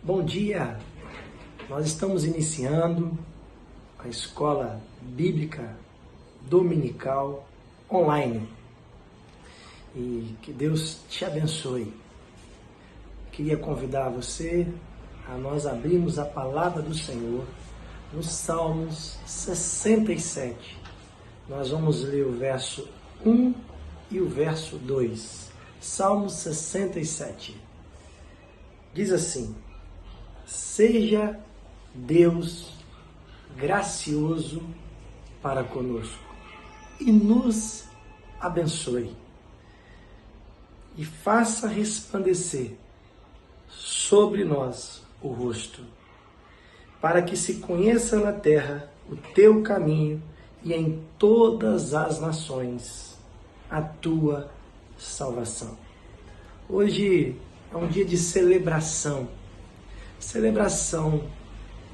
Bom dia! Nós estamos iniciando a Escola Bíblica Dominical online e que Deus te abençoe. Queria convidar você a nós abrirmos a Palavra do Senhor nos Salmos 67. Nós vamos ler o verso 1 e o verso 2. Salmos 67. Diz assim: seja Deus gracioso para conosco e nos abençoe e faça resplandecer sobre nós o rosto, para que se conheça na terra o teu caminho e em todas as nações a tua salvação. Hoje é um dia de celebração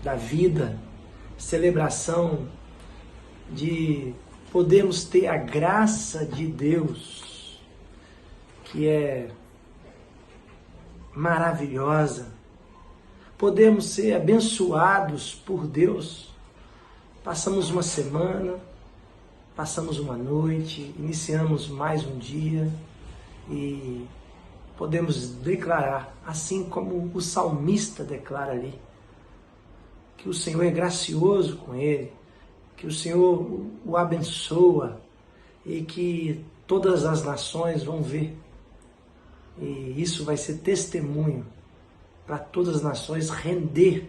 da vida, celebração de podermos ter a graça de Deus, que é maravilhosa, podemos ser abençoados por Deus. Passamos uma semana, passamos uma noite, iniciamos mais um dia e podemos declarar, assim como o salmista declara ali, que o Senhor é gracioso com ele, que o Senhor o abençoa e que todas as nações vão ver. E isso vai ser testemunho para todas as nações render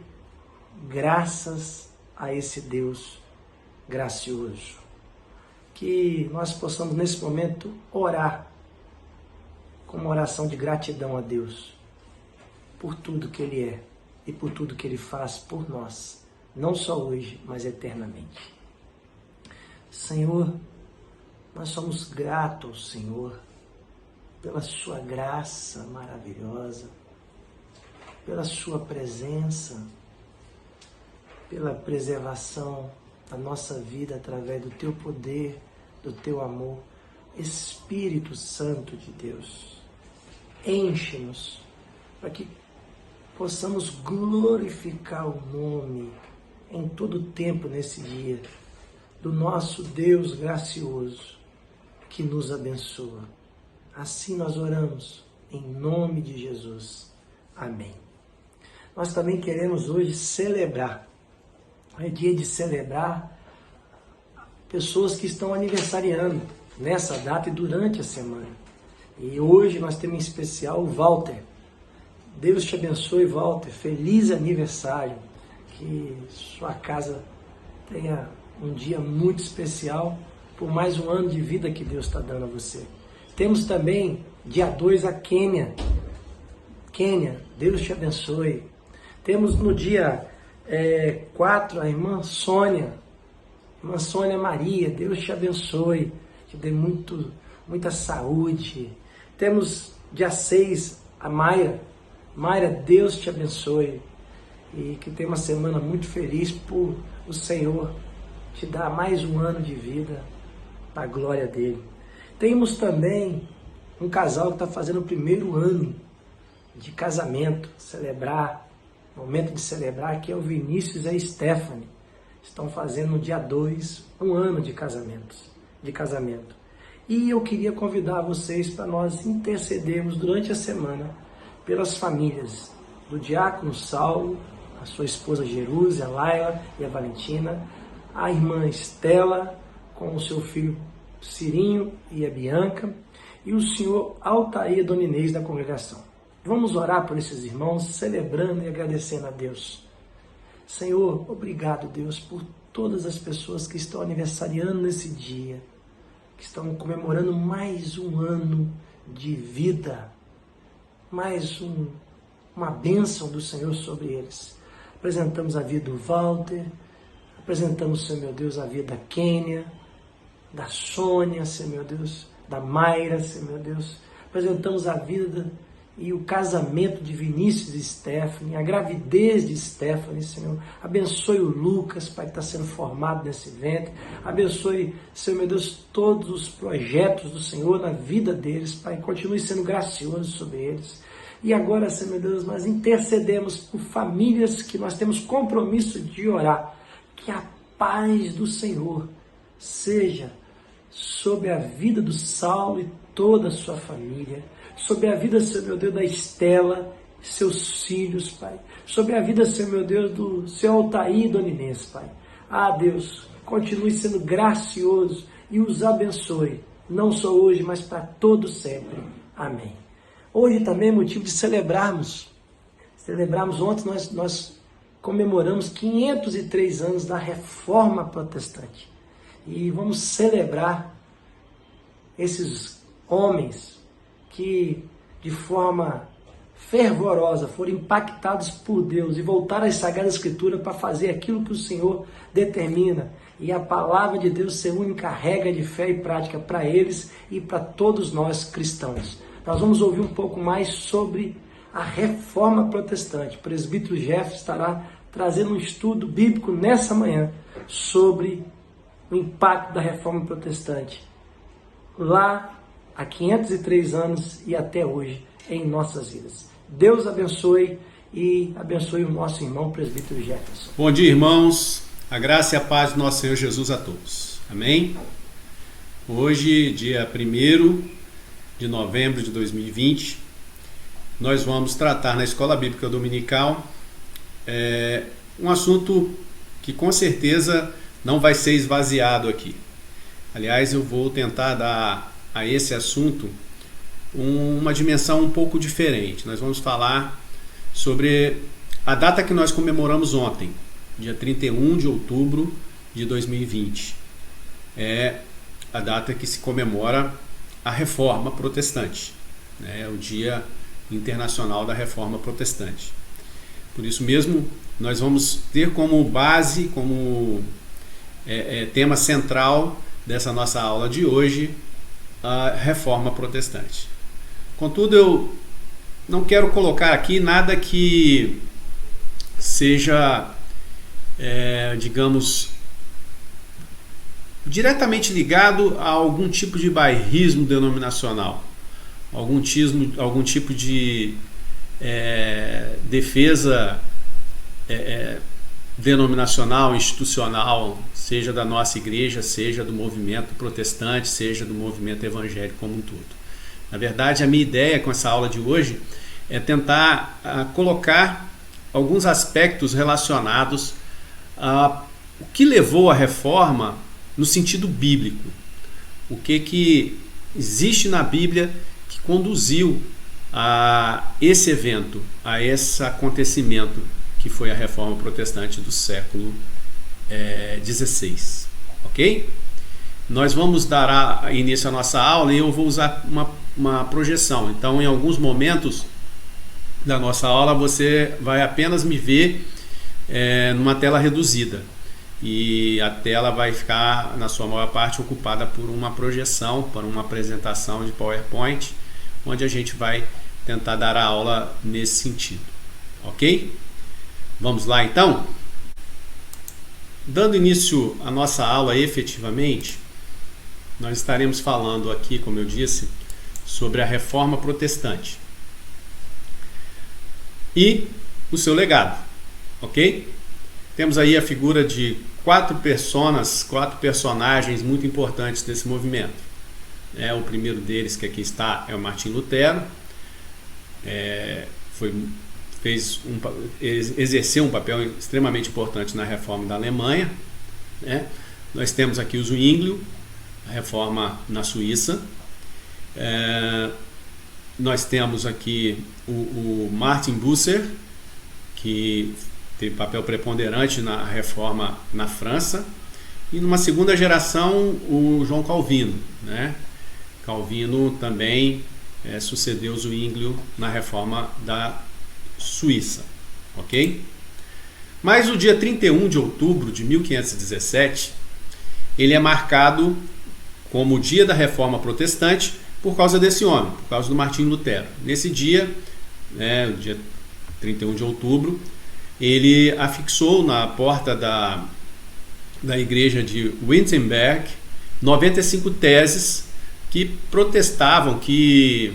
graças a esse Deus gracioso. Que nós possamos nesse momento orar com uma oração de gratidão a Deus por tudo que Ele é e por tudo que Ele faz por nós, não só hoje, mas eternamente. Senhor, nós somos gratos ao Senhor pela Sua graça maravilhosa, pela Sua presença, pela preservação da nossa vida através do Teu poder, do Teu amor. Espírito Santo de Deus, enche-nos para que possamos glorificar o nome em todo tempo nesse dia do nosso Deus gracioso que nos abençoa. Assim nós oramos em nome de Jesus. Amém. Nós também queremos hoje celebrar. É dia de celebrar pessoas que estão aniversariando nessa data e durante a semana. E hoje nós temos em especial o Walter. Deus te abençoe, Walter. Feliz aniversário. Que sua casa tenha um dia muito especial por mais um ano de vida que Deus está dando a você. Temos também dia 2 a Quênia. Quênia, Deus te abençoe. Temos no dia 4 a irmã Sônia. Irmã Sônia Maria, Deus te abençoe. Te dê muita saúde. Temos dia 6 a Mayra. Mayra, Deus te abençoe. E que tenha uma semana muito feliz por o Senhor te dar mais um ano de vida para a glória dele. Temos também um casal que está fazendo o primeiro ano de casamento, momento de celebrar, que é o Vinícius e a Stephanie. Estão fazendo no dia 2 um ano de casamento. E eu queria convidar vocês para nós intercedermos durante a semana pelas famílias do diácono Saulo, a sua esposa Jerusa, a Laila e a Valentina, a irmã Estela com o seu filho Cirinho e a Bianca, e o senhor Altair Doninês da congregação. Vamos orar por esses irmãos, celebrando e agradecendo a Deus. Senhor, obrigado, Deus, por todas as pessoas que estão aniversariando nesse dia, que estão comemorando mais um ano de vida, mais uma bênção do Senhor sobre eles. Apresentamos a vida do Walter, apresentamos, Senhor meu Deus, a vida da Quênia, da Sônia, Senhor meu Deus, da Mayra, Senhor meu Deus. Apresentamos a vida e o casamento de Vinícius e Stephanie, a gravidez de Stephanie, Senhor. Abençoe o Lucas, Pai, que está sendo formado nesse ventre. Abençoe, Senhor meu Deus, todos os projetos do Senhor na vida deles, Pai. Continue sendo gracioso sobre eles. E agora, Senhor meu Deus, nós intercedemos por famílias que nós temos compromisso de orar. Que a paz do Senhor seja sobre a vida do Saulo e toda a sua família, sobre a vida, Senhor meu Deus, da Estela, seus filhos, Pai, sobre a vida, Senhor meu Deus, do seu Altair e Dona Inês, Pai. Ah, Deus, continue sendo gracioso e os abençoe, não só hoje, mas para todo sempre. Amém. Hoje também é motivo de celebrarmos ontem, nós comemoramos 503 anos da Reforma Protestante. E vamos celebrar esses homens que, de forma fervorosa, foram impactados por Deus e voltaram às Sagradas Escrituras para fazer aquilo que o Senhor determina. E a palavra de Deus ser única regra de fé e prática para eles e para todos nós cristãos. Nós vamos ouvir um pouco mais sobre a Reforma Protestante. O presbítero Jeff estará trazendo um estudo bíblico nessa manhã sobre o impacto da Reforma Protestante, lá há 503 anos e até hoje em nossas vidas. Deus abençoe e abençoe o nosso irmão presbítero Jefferson. Bom dia, irmãos. A graça e a paz do nosso Senhor Jesus a todos. Amém? Hoje, dia 1º de novembro de 2020, nós vamos tratar na Escola Bíblica Dominical um assunto que com certeza não vai ser esvaziado aqui. Aliás, eu vou tentar dar a esse assunto uma dimensão um pouco diferente. Nós vamos falar sobre a data que nós comemoramos ontem, dia 31 de outubro de 2020. É a data que se comemora a Reforma Protestante, o Dia Internacional da Reforma Protestante. Por isso mesmo, nós vamos ter como base, como tema central dessa nossa aula de hoje, a Reforma Protestante. Contudo, eu não quero colocar aqui nada que seja, digamos, diretamente ligado a algum tipo de bairrismo denominacional, algum tipo de defesa denominacional, institucional, seja da nossa igreja, seja do movimento protestante, seja do movimento evangélico como um todo. Na verdade, a minha ideia com essa aula de hoje é tentar colocar alguns aspectos relacionados a o que levou à reforma no sentido bíblico. O que existe na Bíblia que conduziu a esse evento, a esse acontecimento que foi a Reforma Protestante do século XVI. Ok? Nós vamos dar início à nossa aula e eu vou usar uma projeção. Então, em alguns momentos da nossa aula, você vai apenas me ver numa tela reduzida. E a tela vai ficar, na sua maior parte, ocupada por uma projeção, por uma apresentação de PowerPoint, onde a gente vai tentar dar a aula nesse sentido. Ok? Vamos lá, então? Dando início à nossa aula efetivamente, nós estaremos falando aqui, como eu disse, sobre a Reforma Protestante e o seu legado, ok? Temos aí a figura de quatro personagens muito importantes desse movimento. O primeiro deles, que aqui está, é o Martim Lutero. Exerceu um papel extremamente importante na reforma da Alemanha. Nós temos aqui o Zwinglio, a reforma na Suíça. Nós temos aqui o Martin Bucer, que teve papel preponderante na reforma na França. E numa segunda geração, o João Calvino. Calvino também sucedeu o Zwinglio na reforma da Suíça, ok? Mas o dia 31 de outubro de 1517, ele é marcado como o dia da Reforma Protestante por causa desse homem, por causa do Martinho Lutero. Nesse dia, o dia 31 de outubro, ele afixou na porta da igreja de Wittenberg 95 teses que protestavam, que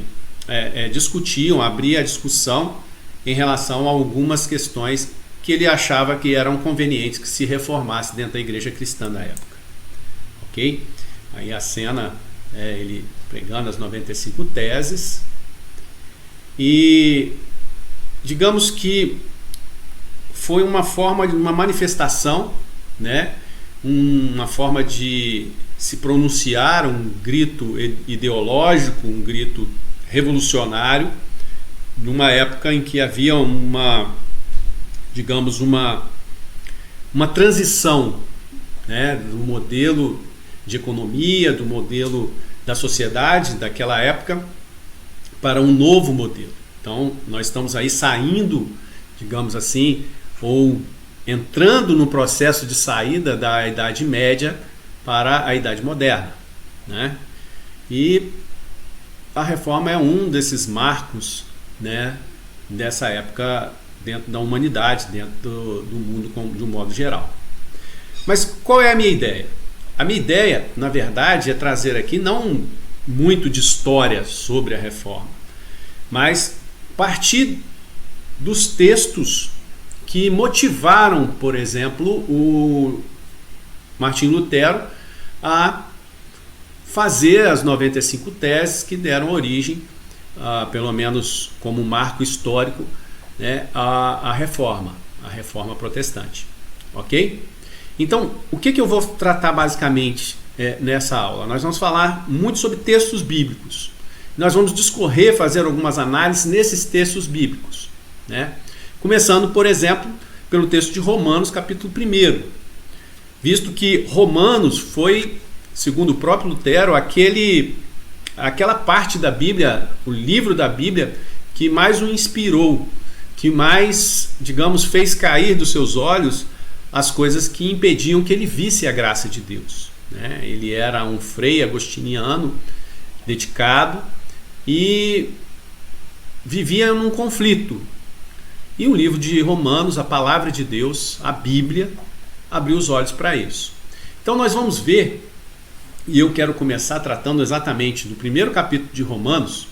discutiam, abria a discussão em relação a algumas questões que ele achava que eram convenientes que se reformasse dentro da igreja cristã da época. Ok? Aí a cena é ele pregando as 95 teses e digamos que foi uma forma de uma manifestação, né? Uma forma de se pronunciar, um grito ideológico, um grito revolucionário, numa época em que havia uma transição, né, do modelo de economia, do modelo da sociedade daquela época para um novo modelo. Então, nós estamos aí saindo, digamos assim, ou entrando no processo de saída da Idade Média para a Idade Moderna, né? E a reforma é um desses marcos, né, dessa época dentro da humanidade, dentro do mundo de um modo geral. Mas qual é a minha ideia? A minha ideia, na verdade, é trazer aqui não muito de história sobre a reforma, mas partir dos textos que motivaram, por exemplo, o Martinho Lutero a fazer as 95 teses que deram origem, pelo menos como marco histórico, né, à reforma protestante. Ok? Então, o que eu vou tratar basicamente nessa aula? Nós vamos falar muito sobre textos bíblicos. Nós vamos discorrer, fazer algumas análises nesses textos bíblicos, né? Começando, por exemplo, pelo texto de Romanos, capítulo 1. Visto que Romanos foi, segundo o próprio Lutero, aquela parte da Bíblia, o livro da Bíblia, que mais o inspirou, que mais, digamos, fez cair dos seus olhos as coisas que impediam que ele visse a graça de Deus, né? Ele era um frei agostiniano dedicado e vivia num conflito. E o livro de Romanos, a palavra de Deus, a Bíblia, abriu os olhos para isso. Então nós vamos ver, e eu quero começar tratando exatamente do primeiro capítulo de Romanos,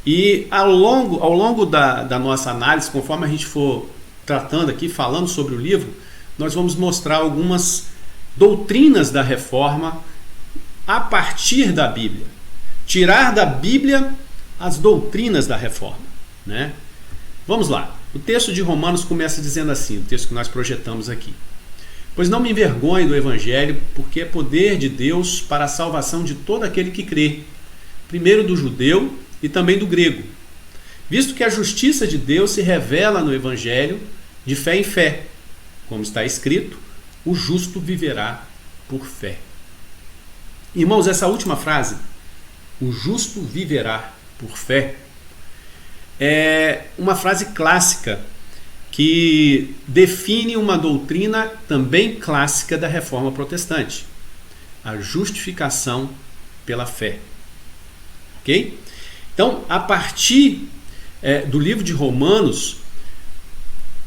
e ao longo da nossa análise, conforme a gente for tratando aqui, falando sobre o livro, nós vamos mostrar algumas doutrinas da reforma a partir da Bíblia. Tirar da Bíblia as doutrinas da reforma, né? Vamos lá. O texto de Romanos começa dizendo assim, o texto que nós projetamos aqui. Pois não me envergonho do Evangelho, porque é poder de Deus para a salvação de todo aquele que crê, primeiro do judeu e também do grego. Visto que a justiça de Deus se revela no Evangelho de fé em fé, como está escrito, o justo viverá por fé. Irmãos, essa última frase, o justo viverá por fé, é uma frase clássica que define uma doutrina também clássica da reforma protestante, a justificação pela fé. Ok? Então, a partir do livro de Romanos,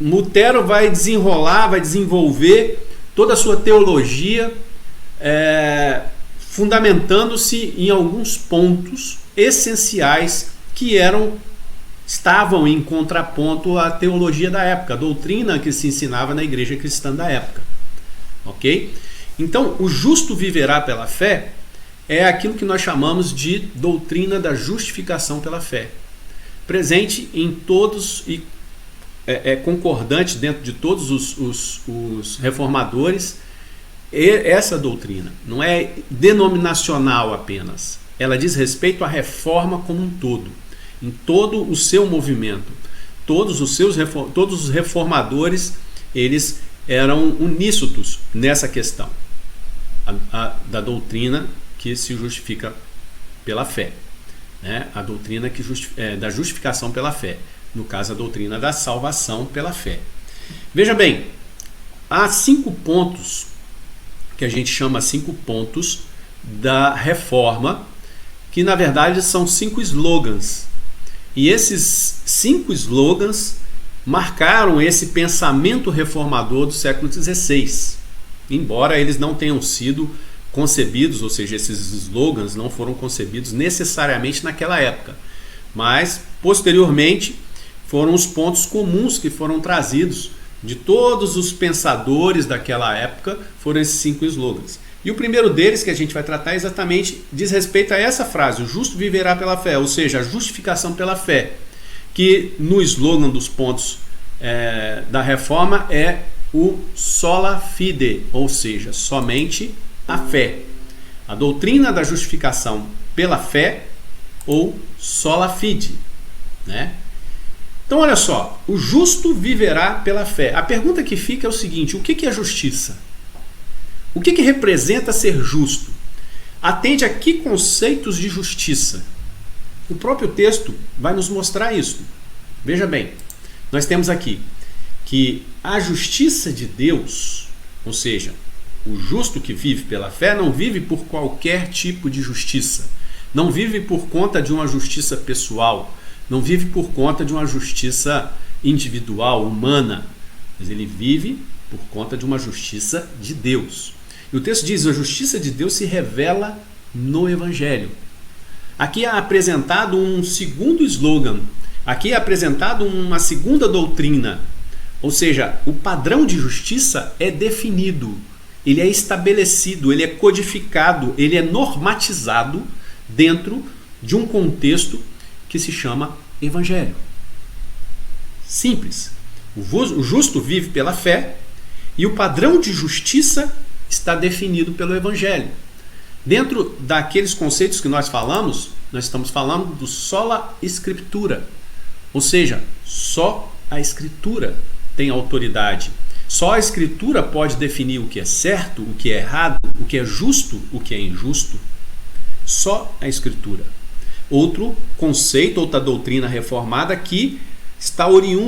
Lutero vai desenvolver toda a sua teologia, fundamentando-se em alguns pontos essenciais que estavam em contraponto à teologia da época, a doutrina que se ensinava na igreja cristã da época. Ok? Então, o justo viverá pela fé é aquilo que nós chamamos de doutrina da justificação pela fé. Presente em todos e concordante dentro de todos os reformadores, essa doutrina não é denominacional apenas. Ela diz respeito à reforma como um todo. Em todo o seu movimento, todos os reformadores, eles eram uníssonos nessa questão da doutrina que se justifica pela fé, né? A doutrina da justificação pela fé, no caso a doutrina da salvação pela fé. Veja bem, há 5 pontos que a gente chama 5 pontos da reforma, que na verdade são 5 slogans. E esses 5 slogans marcaram esse pensamento reformador do século XVI, embora eles não tenham sido concebidos, ou seja, esses slogans não foram concebidos necessariamente naquela época, mas posteriormente foram os pontos comuns que foram trazidos de todos os pensadores daquela época, foram esses 5 slogans. E o primeiro deles que a gente vai tratar exatamente diz respeito a essa frase: o justo viverá pela fé, ou seja, a justificação pela fé, que no slogan dos pontos da reforma é o sola fide, ou seja, somente a fé. A doutrina da justificação pela fé, ou sola fide, né? Então olha só, o justo viverá pela fé. A pergunta que fica é o seguinte: o que é justiça? O que representa ser justo? Atende a que conceitos de justiça? O próprio texto vai nos mostrar isso. Veja bem, nós temos aqui que a justiça de Deus, ou seja, o justo que vive pela fé não vive por qualquer tipo de justiça. Não vive por conta de uma justiça pessoal. Não vive por conta de uma justiça individual, humana. Mas ele vive por conta de uma justiça de Deus. E o texto diz: a justiça de Deus se revela no Evangelho. Aqui é apresentado um segundo slogan. Aqui é apresentado uma segunda doutrina. Ou seja, o padrão de justiça é definido, ele é estabelecido, ele é codificado, ele é normatizado dentro de um contexto que se chama Evangelho. Simples. O justo vive pela fé e o padrão de justiça está definido pelo Evangelho. Dentro daqueles conceitos que nós falamos, nós estamos falando do sola Scriptura, ou seja, só a Escritura tem autoridade. Só a Escritura pode definir o que é certo, o que é errado, o que é justo, o que é injusto. Só a Escritura. Outro conceito, outra doutrina reformada que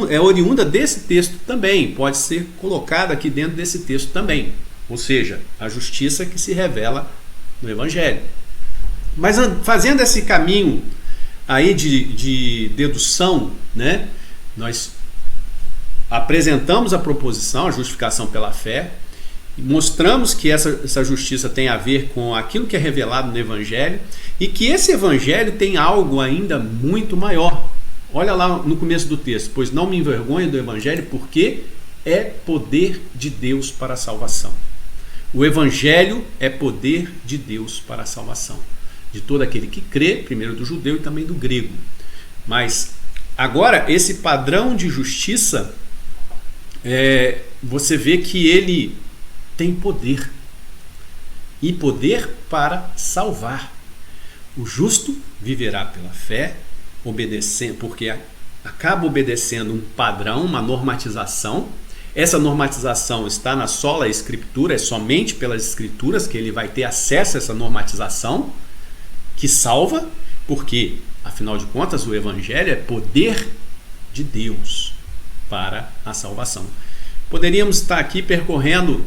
é oriunda desse texto também, pode ser colocada aqui dentro desse texto também. Ou seja, a justiça que se revela no Evangelho. Mas fazendo esse caminho aí de dedução, né, nós apresentamos a proposição, a justificação pela fé, mostramos que essa justiça tem a ver com aquilo que é revelado no Evangelho e que esse Evangelho tem algo ainda muito maior. Olha lá no começo do texto: pois não me envergonho do Evangelho, porque é poder de Deus para a salvação. O Evangelho é poder de Deus para a salvação de todo aquele que crê, primeiro do judeu e também do grego. Mas agora esse padrão de justiça, você vê que ele tem poder, e poder para salvar. O justo viverá pela fé, obedecendo, porque acaba obedecendo um padrão, uma normatização. Essa normatização está na sola Escritura, é somente pelas Escrituras que ele vai ter acesso a essa normatização que salva, porque, afinal de contas, o Evangelho é poder de Deus para a salvação. Poderíamos estar aqui percorrendo,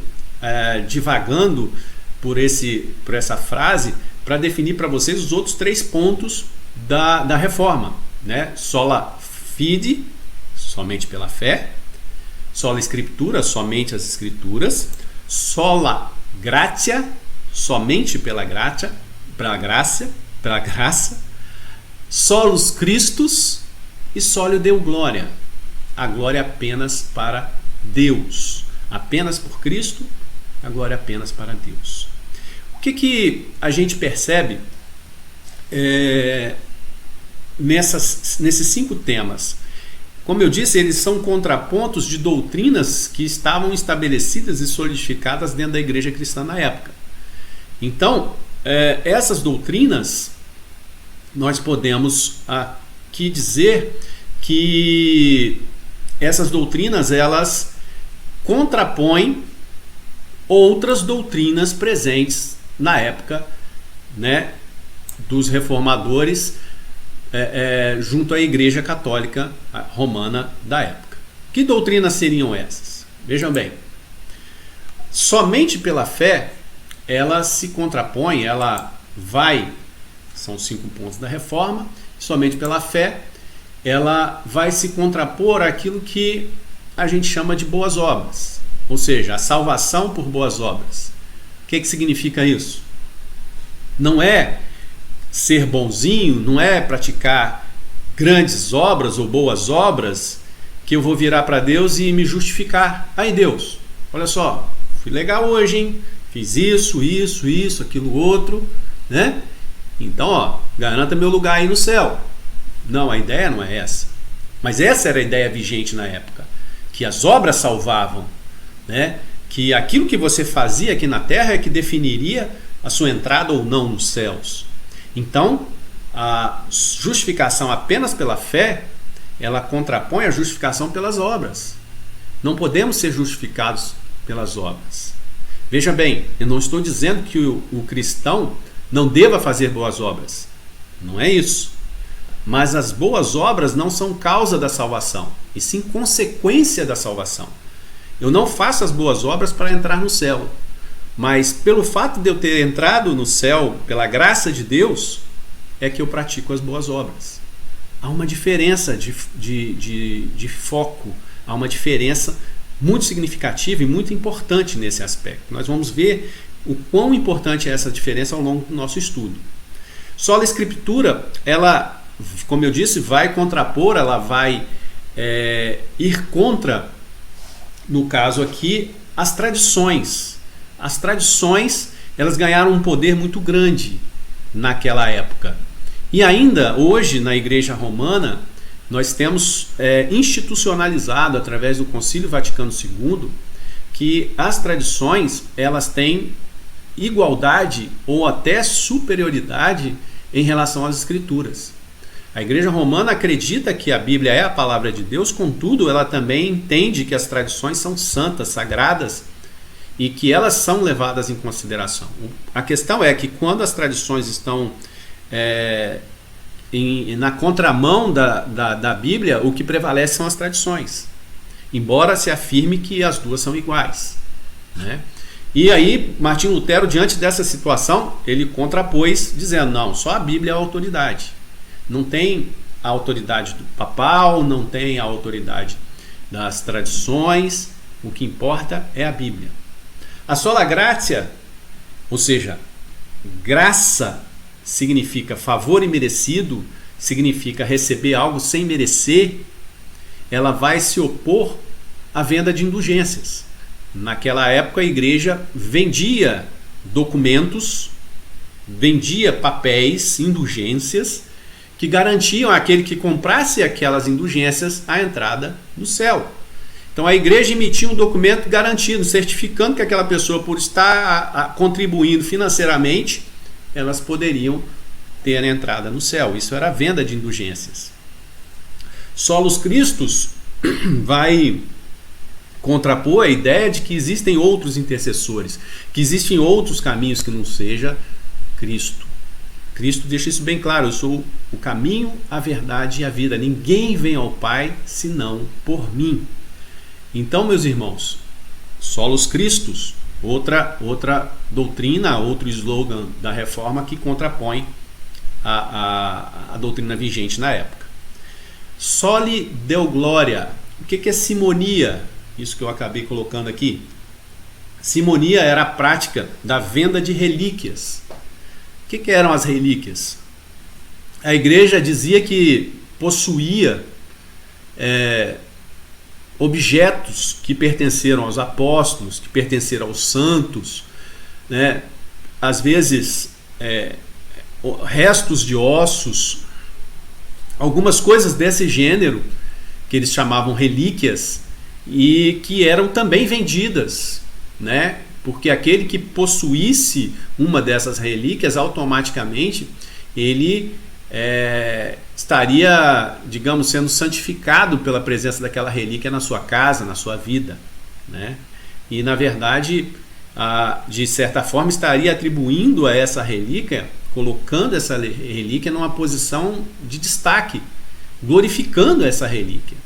divagando por essa frase para definir para vocês os outros 3 pontos da reforma, né? Sola fide, somente pela fé; sola Scriptura, somente as Escrituras; sola gratia, somente pela graça; solus Christus e soli Deo gloria, a glória apenas para Deus, apenas por Cristo, a glória apenas para Deus. O que a gente percebe nesses 5 temas? Como eu disse, eles são contrapontos de doutrinas que estavam estabelecidas e solidificadas dentro da igreja cristã na época. Então, essas doutrinas, nós podemos aqui dizer que essas doutrinas, elas contrapõem outras doutrinas presentes na época, né, dos reformadores, junto à Igreja Católica Romana da época. Que doutrinas seriam essas? Vejam bem, somente pela fé, ela se contrapõe, são 5 pontos da reforma, somente pela fé, ela vai se contrapor àquilo que a gente chama de boas obras, ou seja, a salvação por boas obras. O que significa isso? Não é ser bonzinho, não é praticar grandes obras ou boas obras que eu vou virar para Deus e me justificar. Aí Deus, olha só, fui legal hoje, hein? Fiz isso, aquilo outro, né? Então, ó, garanta meu lugar aí no céu. Não, a ideia não é essa. Mas essa era a ideia vigente na época, que as obras salvavam, né? Que aquilo que você fazia aqui na terra é que definiria a sua entrada ou não nos céus. Então, a justificação apenas pela fé, ela contrapõe a justificação pelas obras. Não podemos ser justificados pelas obras. Veja bem, eu não estou dizendo que o cristão não deva fazer boas obras. Não é isso. Mas as boas obras não são causa da salvação, e sim consequência da salvação. Eu não faço as boas obras para entrar no céu, mas pelo fato de eu ter entrado no céu pela graça de Deus, é que eu pratico as boas obras. Há uma diferença de foco, há uma diferença muito significativa e muito importante nesse aspecto. Nós vamos ver o quão importante é essa diferença ao longo do nosso estudo. Sola Escritura, ela, como eu disse, vai contrapor, ela vai ir contra, no caso aqui, as tradições. As tradições, elas ganharam um poder muito grande naquela época. E ainda hoje, na Igreja Romana, nós temos institucionalizado, através do Concílio Vaticano II, que as tradições, elas têm igualdade ou até superioridade em relação às Escrituras. A Igreja Romana acredita que a Bíblia é a palavra de Deus, contudo, ela também entende que as tradições são santas, sagradas, e que elas são levadas em consideração. A questão é que quando as tradições estão na contramão da Bíblia, o que prevalece são as tradições, embora se afirme que as duas são iguais, né? E aí Martinho Lutero, diante dessa situação, ele contrapôs, dizendo, não, só a Bíblia é a autoridade. Não tem a autoridade do papal, não tem a autoridade das tradições, o que importa é a Bíblia. A sola gratia, ou seja, graça significa favor imerecido, significa receber algo sem merecer, ela vai se opor à venda de indulgências. Naquela época a igreja vendia documentos, vendia papéis, indulgências, que garantiam àquele que comprasse aquelas indulgências a entrada no céu. Então a igreja emitia um documento garantido, certificando que aquela pessoa, por estar contribuindo financeiramente, elas poderiam ter a entrada no céu. Isso era a venda de indulgências. Solos Christus vai contrapor a ideia de que existem outros intercessores, que existem outros caminhos que não seja Cristo. Cristo deixa isso bem claro: eu sou o caminho, a verdade e a vida. Ninguém vem ao Pai senão por mim. Então, meus irmãos, Solos Christus, outra doutrina, outro slogan da Reforma que contrapõe a doutrina vigente na época. Soli Deo Gloria. O que é simonia? Isso que eu acabei colocando aqui. Simonia era a prática da venda de relíquias. O que eram as relíquias? A igreja dizia que possuía objetos que pertenceram aos apóstolos, que pertenceram aos santos, né? Às vezes restos de ossos, algumas coisas desse gênero que eles chamavam relíquias e que eram também vendidas, né? Porque aquele que possuísse uma dessas relíquias, automaticamente ele estaria, digamos, sendo santificado pela presença daquela relíquia na sua casa, na sua vida, né? E na verdade, de certa forma, estaria atribuindo a essa relíquia, colocando essa relíquia numa posição de destaque, glorificando essa relíquia,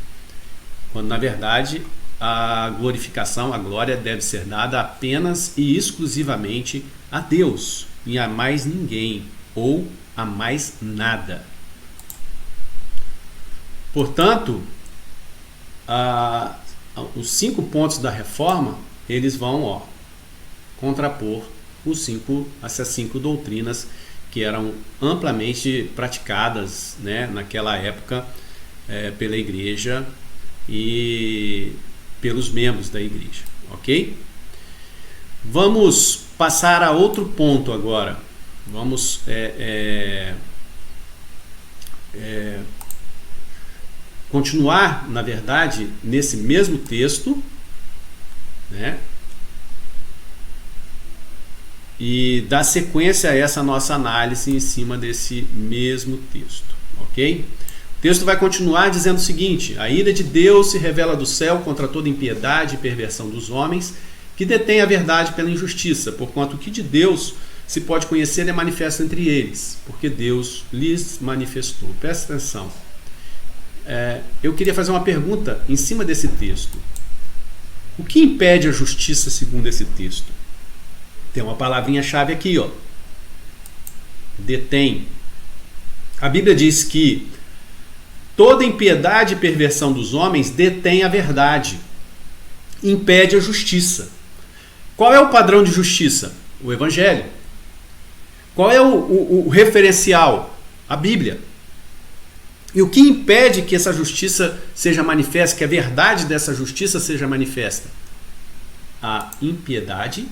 quando na verdade a glorificação, a glória deve ser dada apenas e exclusivamente a Deus e a mais ninguém ou a mais nada. Portanto, os 5 pontos da reforma, eles vão contrapor essas 5 doutrinas que eram amplamente praticadas, né, naquela época pela igreja e pelos membros da igreja, ok? Vamos passar a outro ponto agora. Vamos continuar, na verdade, nesse mesmo texto, né? E dar sequência a essa nossa análise em cima desse mesmo texto, ok? O texto vai continuar dizendo o seguinte: a ira de Deus se revela do céu contra toda impiedade e perversão dos homens, que detêm a verdade pela injustiça, porquanto o que de Deus se pode conhecer é manifesto entre eles, porque Deus lhes manifestou. Presta atenção. Eu queria fazer uma pergunta em cima desse texto. O que impede a justiça segundo esse texto? Tem uma palavrinha-chave aqui, ó. Detém. A Bíblia diz que toda impiedade e perversão dos homens detém a verdade, impede a justiça. Qual é o padrão de justiça? O Evangelho. Qual é o referencial? A Bíblia. E o que impede que essa justiça seja manifesta, que a verdade dessa justiça seja manifesta? A impiedade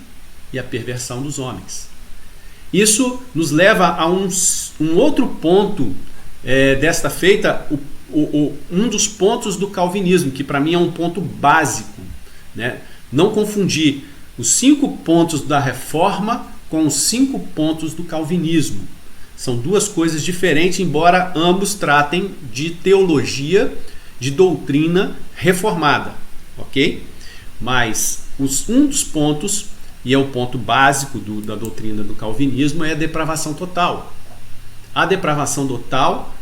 e a perversão dos homens. Isso nos leva a um outro ponto desta feita, um dos pontos do calvinismo, que para mim é um ponto básico, né? Não confundir os 5 pontos da reforma com os 5 pontos do calvinismo. São duas coisas diferentes, embora ambos tratem de teologia, de doutrina reformada, ok? Mas um dos pontos, e é o ponto básico da doutrina do calvinismo, é a depravação total. A depravação total,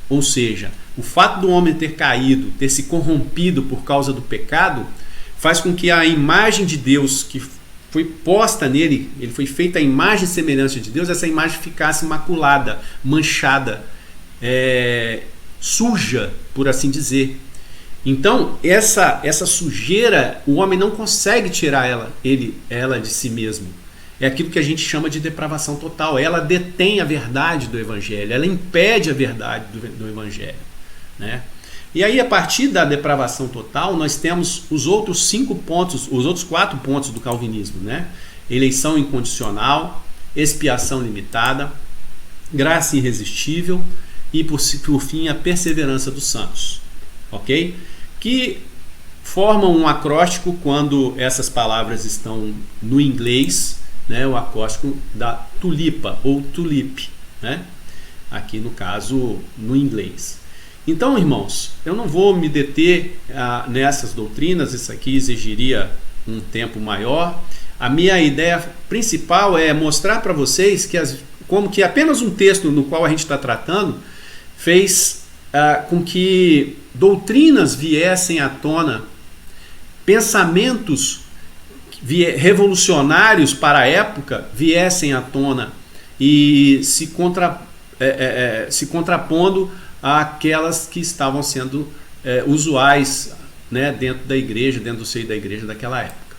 ou seja, o fato do homem ter caído, ter se corrompido por causa do pecado, faz com que a imagem de Deus que foi posta nele, ele foi feita a imagem e semelhança de Deus, essa imagem ficasse maculada, manchada, suja, por assim dizer. Então, essa sujeira, o homem não consegue tirar ela de si mesmo. É aquilo que a gente chama de depravação total. Ela detém a verdade do Evangelho, ela impede a verdade do Evangelho, né? E aí, a partir da depravação total, nós temos os outros 5 pontos, os outros 4 pontos do calvinismo, né? Eleição incondicional, expiação limitada, graça irresistível e, por fim, a perseverança dos santos, ok? Que formam um acróstico quando essas palavras estão no inglês, né? O acróstico da tulipa ou tulip, né? Aqui no caso no inglês. Então, irmãos, eu não vou me deter nessas doutrinas, isso aqui exigiria um tempo maior. A minha ideia principal é mostrar para vocês como que apenas um texto no qual a gente está tratando fez com que doutrinas viessem à tona, pensamentos revolucionários para a época viessem à tona e se contrapondo àquelas que estavam sendo usuais, né, dentro da igreja, dentro do seio da igreja daquela época.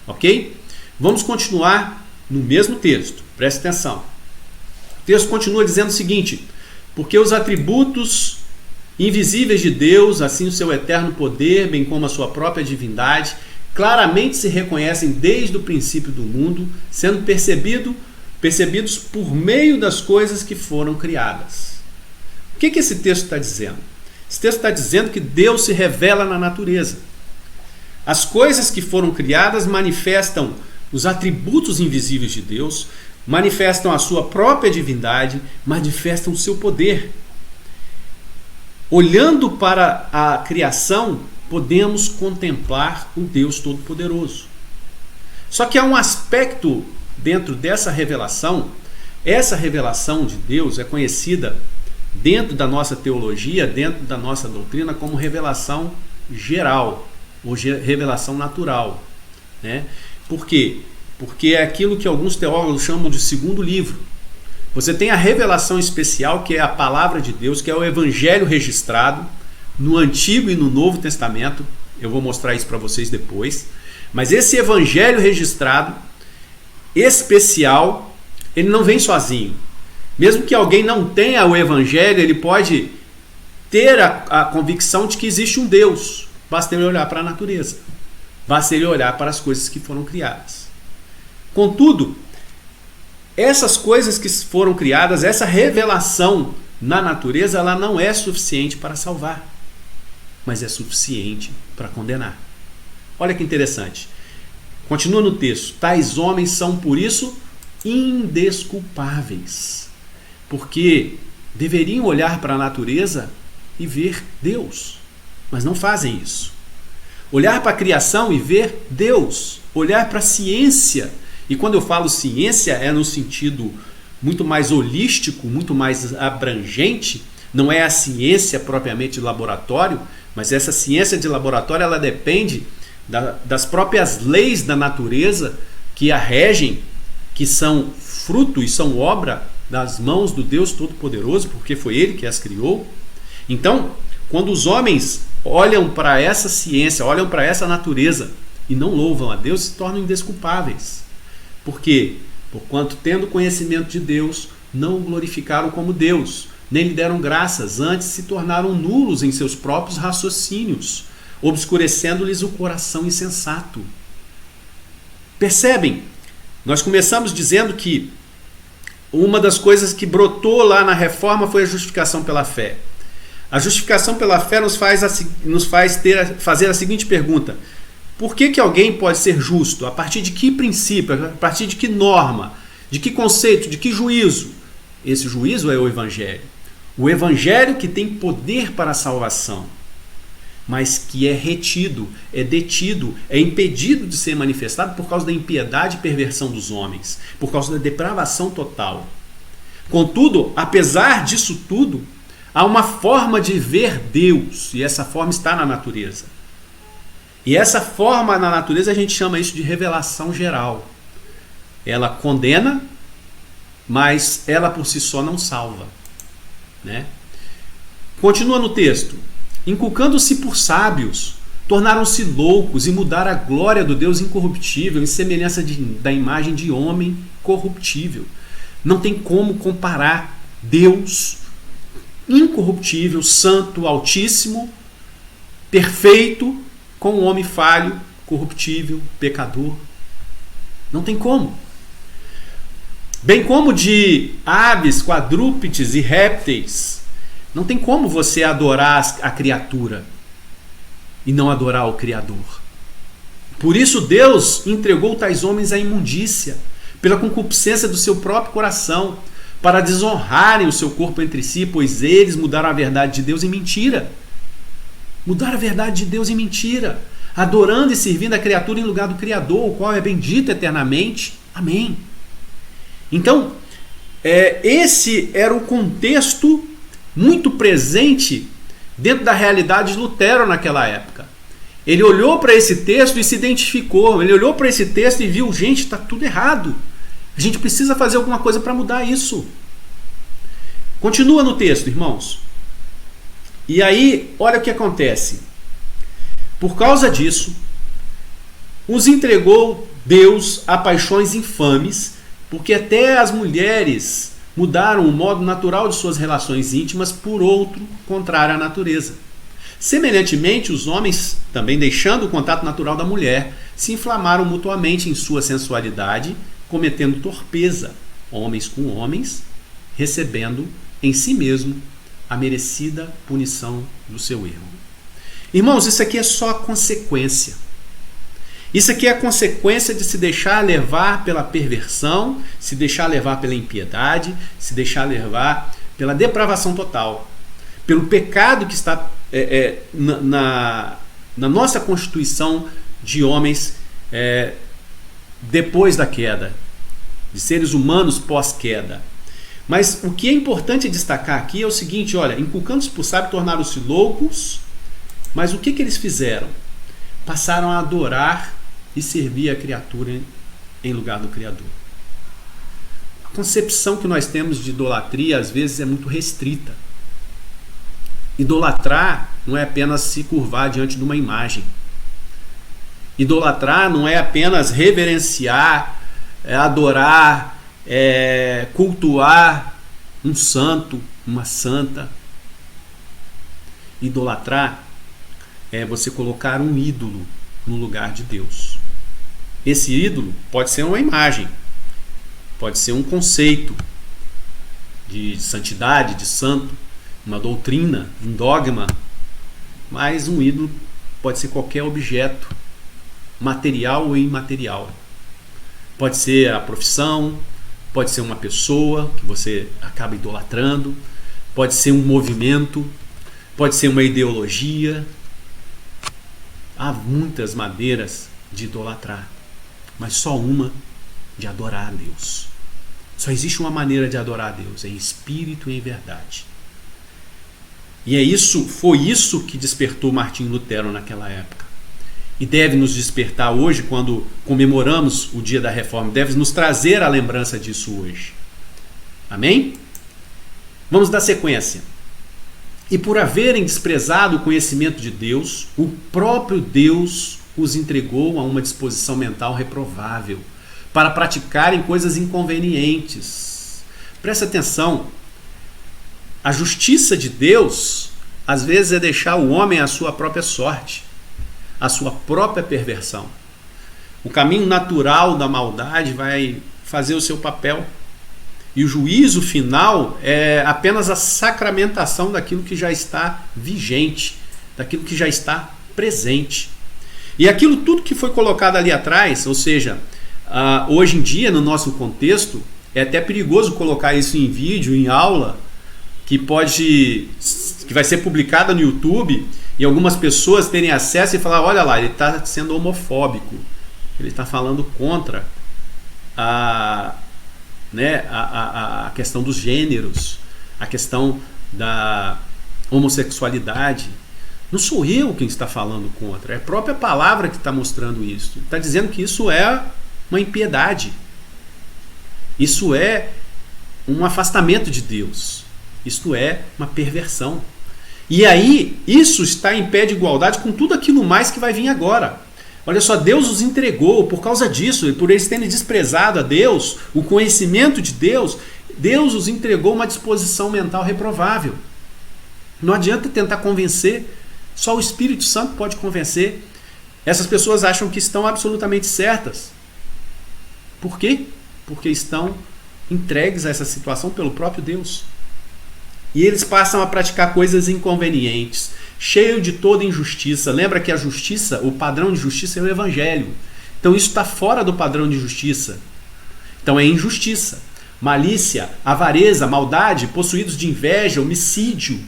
Ok? Vamos continuar no mesmo texto, preste atenção. O texto continua dizendo o seguinte: porque os atributos invisíveis de Deus, assim o seu eterno poder, bem como a sua própria divindade, claramente se reconhecem desde o princípio do mundo, sendo percebidos por meio das coisas que foram criadas. O que esse texto está dizendo? Esse texto está dizendo que Deus se revela na natureza. As coisas que foram criadas manifestam os atributos invisíveis de Deus, manifestam a sua própria divindade, manifestam o seu poder. Olhando para a criação, podemos contemplar o Deus Todo-Poderoso. Só que há um aspecto dentro dessa revelação. Essa revelação de Deus é conhecida dentro da nossa teologia, dentro da nossa doutrina, como revelação geral, ou revelação natural, né? Por quê? Porque é aquilo que alguns teólogos chamam de segundo livro. Você tem a revelação especial, que é a palavra de Deus, que é o evangelho registrado no Antigo e no Novo Testamento. Eu vou mostrar isso para vocês depois. Mas esse evangelho registrado, especial, ele não vem sozinho. Mesmo que alguém não tenha o evangelho, ele pode ter a convicção de que existe um Deus. Basta ele olhar para a natureza. Basta ele olhar para as coisas que foram criadas. Contudo, essas coisas que foram criadas, essa revelação na natureza, ela não é suficiente para salvar, mas é suficiente para condenar. Olha que interessante. Continua no texto. Tais homens são, por isso, indesculpáveis, porque deveriam olhar para a natureza e ver Deus, mas não fazem isso. Olhar para a criação e ver Deus, olhar para a ciência, e quando eu falo ciência é no sentido muito mais holístico, muito mais abrangente, não é a ciência propriamente de laboratório, mas essa ciência de laboratório ela depende das próprias leis da natureza que a regem, que são fruto e são obra das mãos do Deus Todo-Poderoso, porque foi Ele que as criou. Então, quando os homens olham para essa ciência, olham para essa natureza e não louvam a Deus, se tornam indesculpáveis. Por quê? Porquanto, tendo conhecimento de Deus, não o glorificaram como Deus, nem lhe deram graças, antes se tornaram nulos em seus próprios raciocínios, obscurecendo-lhes o coração insensato. Percebem? Nós começamos dizendo que uma das coisas que brotou lá na reforma foi a justificação pela fé. A justificação pela fé nos faz fazer a seguinte pergunta: por que alguém pode ser justo? A partir de que princípio? A partir de que norma? De que conceito? De que juízo? Esse juízo é o Evangelho. O Evangelho que tem poder para a salvação, mas que é retido, é detido, é impedido de ser manifestado por causa da impiedade e perversão dos homens, por causa da depravação total. Contudo, apesar disso tudo, há uma forma de ver Deus, e essa forma está na natureza. E essa forma na natureza a gente chama isso de revelação geral. Ela condena, mas ela por si só não salva, né? Continua no texto. Inculcando-se por sábios, tornaram-se loucos e mudaram a glória do Deus incorruptível em semelhança da imagem de homem corruptível. Não tem como comparar Deus incorruptível, santo, altíssimo, perfeito, com um homem falho, corruptível, pecador. Não tem como. Bem como de aves, quadrúpedes e répteis, não tem como você adorar a criatura e não adorar o Criador. Por isso Deus entregou tais homens à imundícia, pela concupiscência do seu próprio coração, para desonrarem o seu corpo entre si, pois eles mudaram a verdade de Deus em mentira. Mudaram a verdade de Deus em mentira, adorando e servindo a criatura em lugar do Criador, o qual é bendito eternamente. Amém. Então, esse era o contexto muito presente dentro da realidade de Lutero naquela época. Ele olhou para esse texto e se identificou. Ele olhou para esse texto e viu, gente, está tudo errado. A gente precisa fazer alguma coisa para mudar isso. Continua no texto, irmãos. E aí, olha o que acontece. Por causa disso, os entregou Deus a paixões infames, porque até as mulheres mudaram o modo natural de suas relações íntimas por outro contrário à natureza. Semelhantemente, os homens, também deixando o contato natural da mulher, se inflamaram mutuamente em sua sensualidade, cometendo torpeza, homens com homens, recebendo em si mesmo a merecida punição do seu erro. Irmãos, isso aqui é só a consequência. Isso aqui é a consequência de se deixar levar pela perversão, se deixar levar pela impiedade, se deixar levar pela depravação total, pelo pecado que está na nossa constituição de homens depois da queda, de seres humanos pós-queda. Mas o que é importante destacar aqui é o seguinte, olha, inculcando-se por sábio, tornaram-se loucos, mas o que eles fizeram? Passaram a adorar e servir a criatura em lugar do Criador. A concepção que nós temos de idolatria às vezes é muito restrita. Idolatrar não é apenas se curvar diante de uma imagem. Idolatrar não é apenas reverenciar, adorar, cultuar um santo, uma santa. Idolatrar é você colocar um ídolo no lugar de Deus. Esse ídolo pode ser uma imagem, pode ser um conceito de santidade, de santo, uma doutrina, um dogma, mas um ídolo pode ser qualquer objeto, material ou imaterial. Pode ser a profissão, pode ser uma pessoa que você acaba idolatrando, pode ser um movimento, pode ser uma ideologia. Há muitas maneiras de idolatrar, mas só uma de adorar a Deus. Só existe uma maneira de adorar a Deus, em espírito e em verdade. E foi isso que despertou Martinho Lutero naquela época. E deve nos despertar hoje, quando comemoramos o dia da Reforma, deve nos trazer a lembrança disso hoje. Amém? Vamos dar sequência. E por haverem desprezado o conhecimento de Deus, o próprio Deus os entregou a uma disposição mental reprovável, para praticarem coisas inconvenientes. Presta atenção. A justiça de Deus, às vezes, é deixar o homem à sua própria sorte, à sua própria perversão. O caminho natural da maldade vai fazer o seu papel. E o juízo final é apenas a sacramentação daquilo que já está vigente, daquilo que já está presente. E aquilo tudo que foi colocado ali atrás, ou seja, hoje em dia, no nosso contexto, é até perigoso colocar isso em vídeo, em aula, que vai ser publicada no YouTube e algumas pessoas terem acesso e falar, olha lá, ele está sendo homofóbico, ele está falando contra a questão dos gêneros, a questão da homossexualidade. Não sou eu quem está falando contra, é a própria palavra que está mostrando isso. Está dizendo que isso é uma impiedade, isso é um afastamento de Deus, isto é uma perversão. E aí, isso está em pé de igualdade com tudo aquilo mais que vai vir agora. Olha só, Deus os entregou por causa disso, e por eles terem desprezado a Deus, o conhecimento de Deus, Deus os entregou uma disposição mental reprovável. Não adianta tentar convencer, só o Espírito Santo pode convencer. Essas pessoas acham que estão absolutamente certas. Por quê? Porque estão entregues a essa situação pelo próprio Deus. E eles passam a praticar coisas inconvenientes, cheio de toda injustiça. Lembra que a justiça, o padrão de justiça é o Evangelho. Então isso está fora do padrão de justiça. Então é injustiça, malícia, avareza, maldade, possuídos de inveja, homicídio,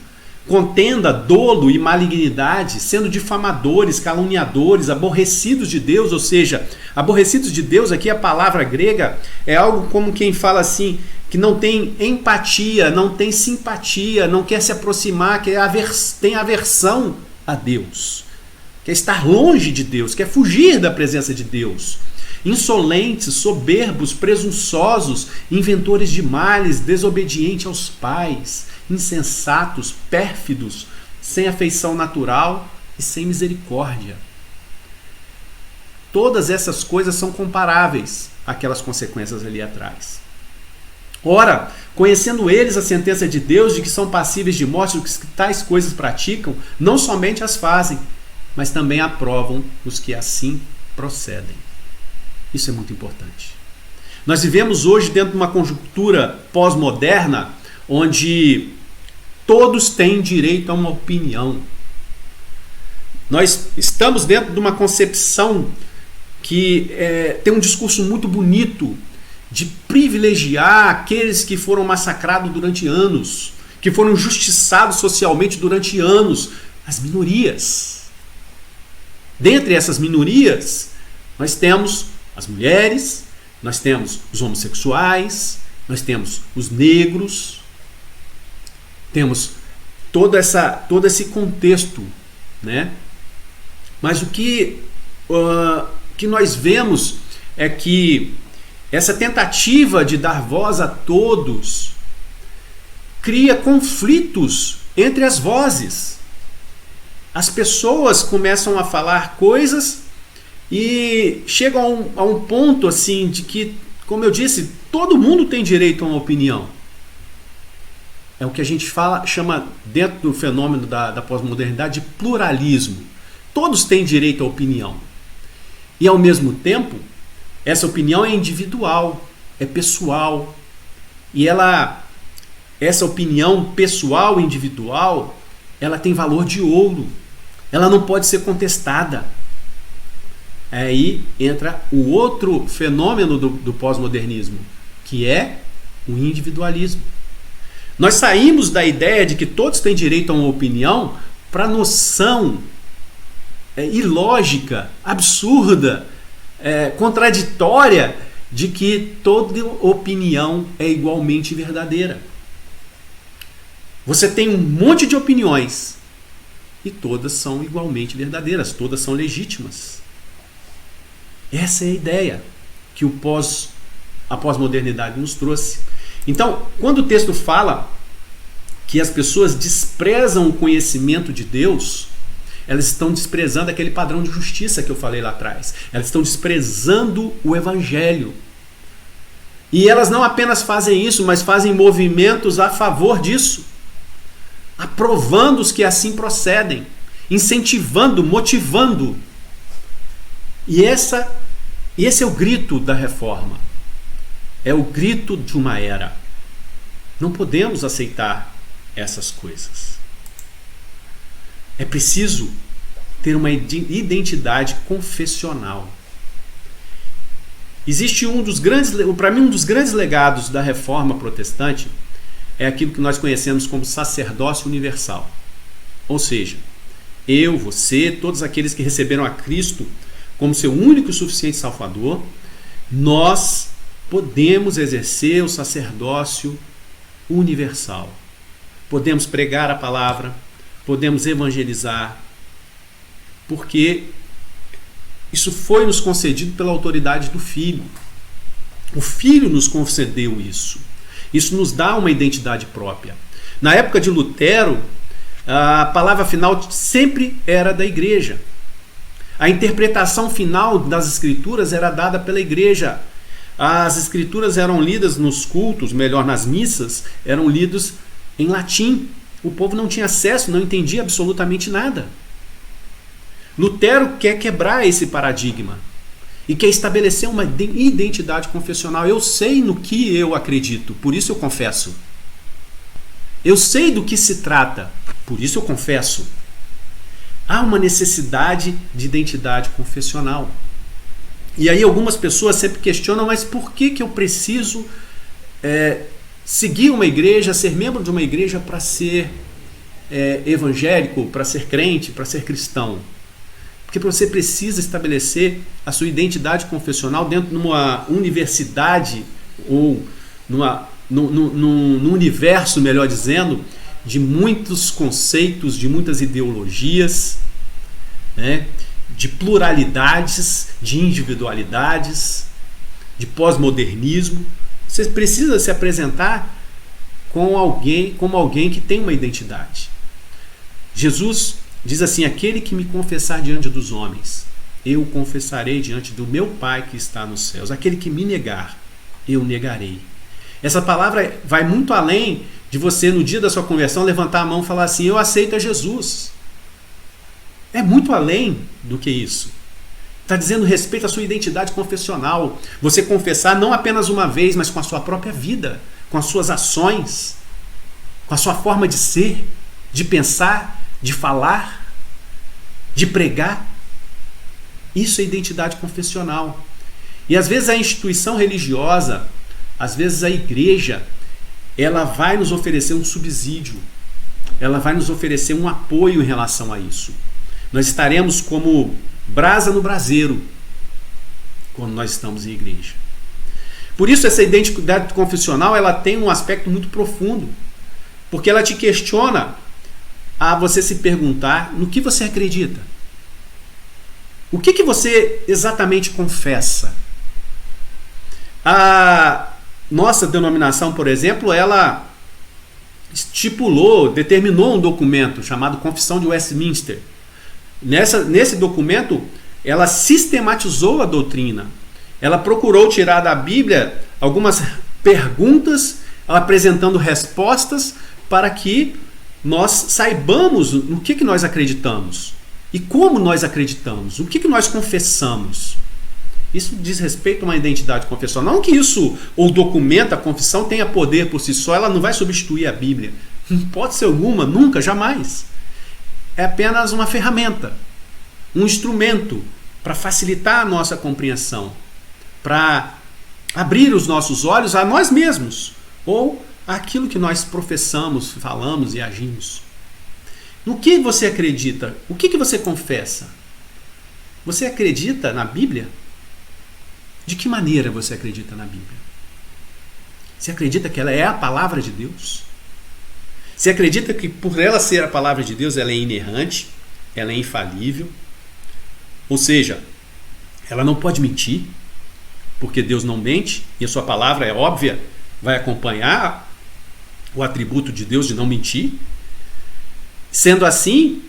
contenda, dolo e malignidade, sendo difamadores, caluniadores, aborrecidos de Deus. Ou seja, aborrecidos de Deus, aqui a palavra grega é algo como quem fala assim, que não tem empatia, não tem simpatia, não quer se aproximar, tem aversão a Deus, quer estar longe de Deus, quer fugir da presença de Deus. Insolentes, soberbos, presunçosos, inventores de males, desobedientes aos pais, insensatos, pérfidos, sem afeição natural e sem misericórdia. Todas essas coisas são comparáveis àquelas consequências ali atrás. Ora, conhecendo eles a sentença de Deus de que são passíveis de morte os que tais coisas praticam, não somente as fazem, mas também aprovam os que assim procedem. Isso é muito importante. Nós vivemos hoje dentro de uma conjuntura pós-moderna onde todos têm direito a uma opinião. Nós estamos dentro de uma concepção que tem um discurso muito bonito de privilegiar aqueles que foram massacrados durante anos, que foram injustiçados socialmente durante anos, as minorias. Dentre essas minorias, nós temos as mulheres, nós temos os homossexuais, nós temos os negros, temos todo esse contexto, né? Mas o que nós vemos é que essa tentativa de dar voz a todos cria conflitos entre as vozes. As pessoas começam a falar coisas e chegam a um ponto assim de que, como eu disse, todo mundo tem direito a uma opinião. é o que a gente chama dentro do fenômeno da pós-modernidade de pluralismo. Todos têm direito à opinião. E ao mesmo tempo, essa opinião é individual, é pessoal. E essa opinião pessoal, individual, ela tem valor de ouro. Ela não pode ser contestada. Aí entra o outro fenômeno do pós-modernismo, que é o individualismo. Nós saímos da ideia de que todos têm direito a uma opinião para a noção ilógica, absurda, contraditória de que toda opinião é igualmente verdadeira. Você tem um monte de opiniões e todas são igualmente verdadeiras, todas são legítimas. Essa é a ideia que a pós-modernidade nos trouxe. Então, quando o texto fala que as pessoas desprezam o conhecimento de Deus, elas estão desprezando aquele padrão de justiça que eu falei lá atrás. Elas estão desprezando o Evangelho. E elas não apenas fazem isso, mas fazem movimentos a favor disso, aprovando os que assim procedem, incentivando, motivando. E esse é o grito da reforma. É o grito de uma era. Não podemos aceitar essas coisas. É preciso ter uma identidade confessional. Existe para mim, um dos grandes legados da reforma protestante é aquilo que nós conhecemos como sacerdócio universal. Ou seja, eu, você, todos aqueles que receberam a Cristo como seu único e suficiente Salvador, nós podemos exercer o sacerdócio universal. Podemos pregar a palavra, podemos evangelizar, porque isso foi nos concedido pela autoridade do Filho. O Filho nos concedeu isso. Isso nos dá uma identidade própria. Na época de Lutero, a palavra final sempre era da igreja. A interpretação final das Escrituras era dada pela igreja. As Escrituras eram lidas nos cultos, melhor, nas missas, eram lidas em latim. O povo não tinha acesso, não entendia absolutamente nada. Lutero quer quebrar esse paradigma e quer estabelecer uma identidade confessional. Eu sei no que eu acredito, por isso eu confesso. Eu sei do que se trata, por isso eu confesso. Há uma necessidade de identidade confessional. E aí algumas pessoas sempre questionam, mas por que eu preciso seguir uma igreja, ser membro de uma igreja para ser evangélico, para ser crente, para ser cristão? Porque você precisa estabelecer a sua identidade confessional dentro de uma universidade ou num universo, melhor dizendo, de muitos conceitos, de muitas ideologias, né? De pluralidades, de individualidades, de pós-modernismo. Você precisa se apresentar como alguém que tem uma identidade. Jesus diz assim: aquele que me confessar diante dos homens, eu o confessarei diante do meu Pai que está nos céus. Aquele que me negar, eu negarei. Essa palavra vai muito além de você, no dia da sua conversão, levantar a mão e falar assim: eu aceito a Jesus. É muito além do que isso. Está dizendo respeito à sua identidade confessional. Você confessar não apenas uma vez, mas com a sua própria vida, com as suas ações, com a sua forma de ser, de pensar, de falar, de pregar. Isso é identidade confessional. E às vezes a instituição religiosa, às vezes a igreja, ela vai nos oferecer um subsídio, ela vai nos oferecer um apoio em relação a isso. Nós estaremos como brasa no braseiro quando nós estamos em igreja. Por isso essa identidade confessional, ela tem um aspecto muito profundo, porque ela te questiona a você se perguntar no que você acredita. O que você exatamente confessa? A nossa denominação, por exemplo, ela determinou um documento chamado Confissão de Westminster. Nesse documento, ela sistematizou a doutrina. Ela procurou tirar da Bíblia algumas perguntas, apresentando respostas para que nós saibamos no que nós acreditamos e como nós acreditamos, o que nós confessamos. Isso diz respeito a uma identidade confessional. Não que isso, ou documento, a confissão tenha poder por si só, ela não vai substituir a Bíblia. Não pode ser alguma, nunca, jamais. É apenas uma ferramenta, um instrumento para facilitar a nossa compreensão, para abrir os nossos olhos a nós mesmos, ou àquilo que nós professamos, falamos e agimos. No que você acredita? O que você confessa? Você acredita na Bíblia? De que maneira você acredita na Bíblia? Você acredita que ela é a palavra de Deus? Você acredita que por ela ser a palavra de Deus, ela é inerrante, ela é infalível? Ou seja, ela não pode mentir, porque Deus não mente, e a sua palavra é óbvia, vai acompanhar o atributo de Deus de não mentir. Sendo assim,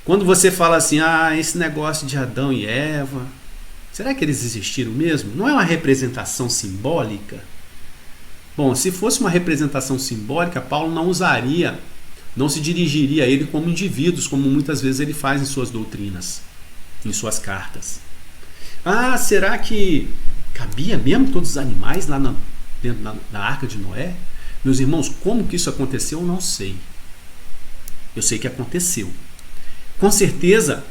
quando você fala assim, esse negócio de Adão e Eva, será que eles existiram mesmo? Não é uma representação simbólica? Bom, se fosse uma representação simbólica, Paulo não usaria, não se dirigiria a ele como indivíduos, como muitas vezes ele faz em suas doutrinas, em suas cartas. Será que cabia mesmo todos os animais lá dentro da arca de Noé? Meus irmãos, como que isso aconteceu, eu não sei. Eu sei que aconteceu. Com certeza,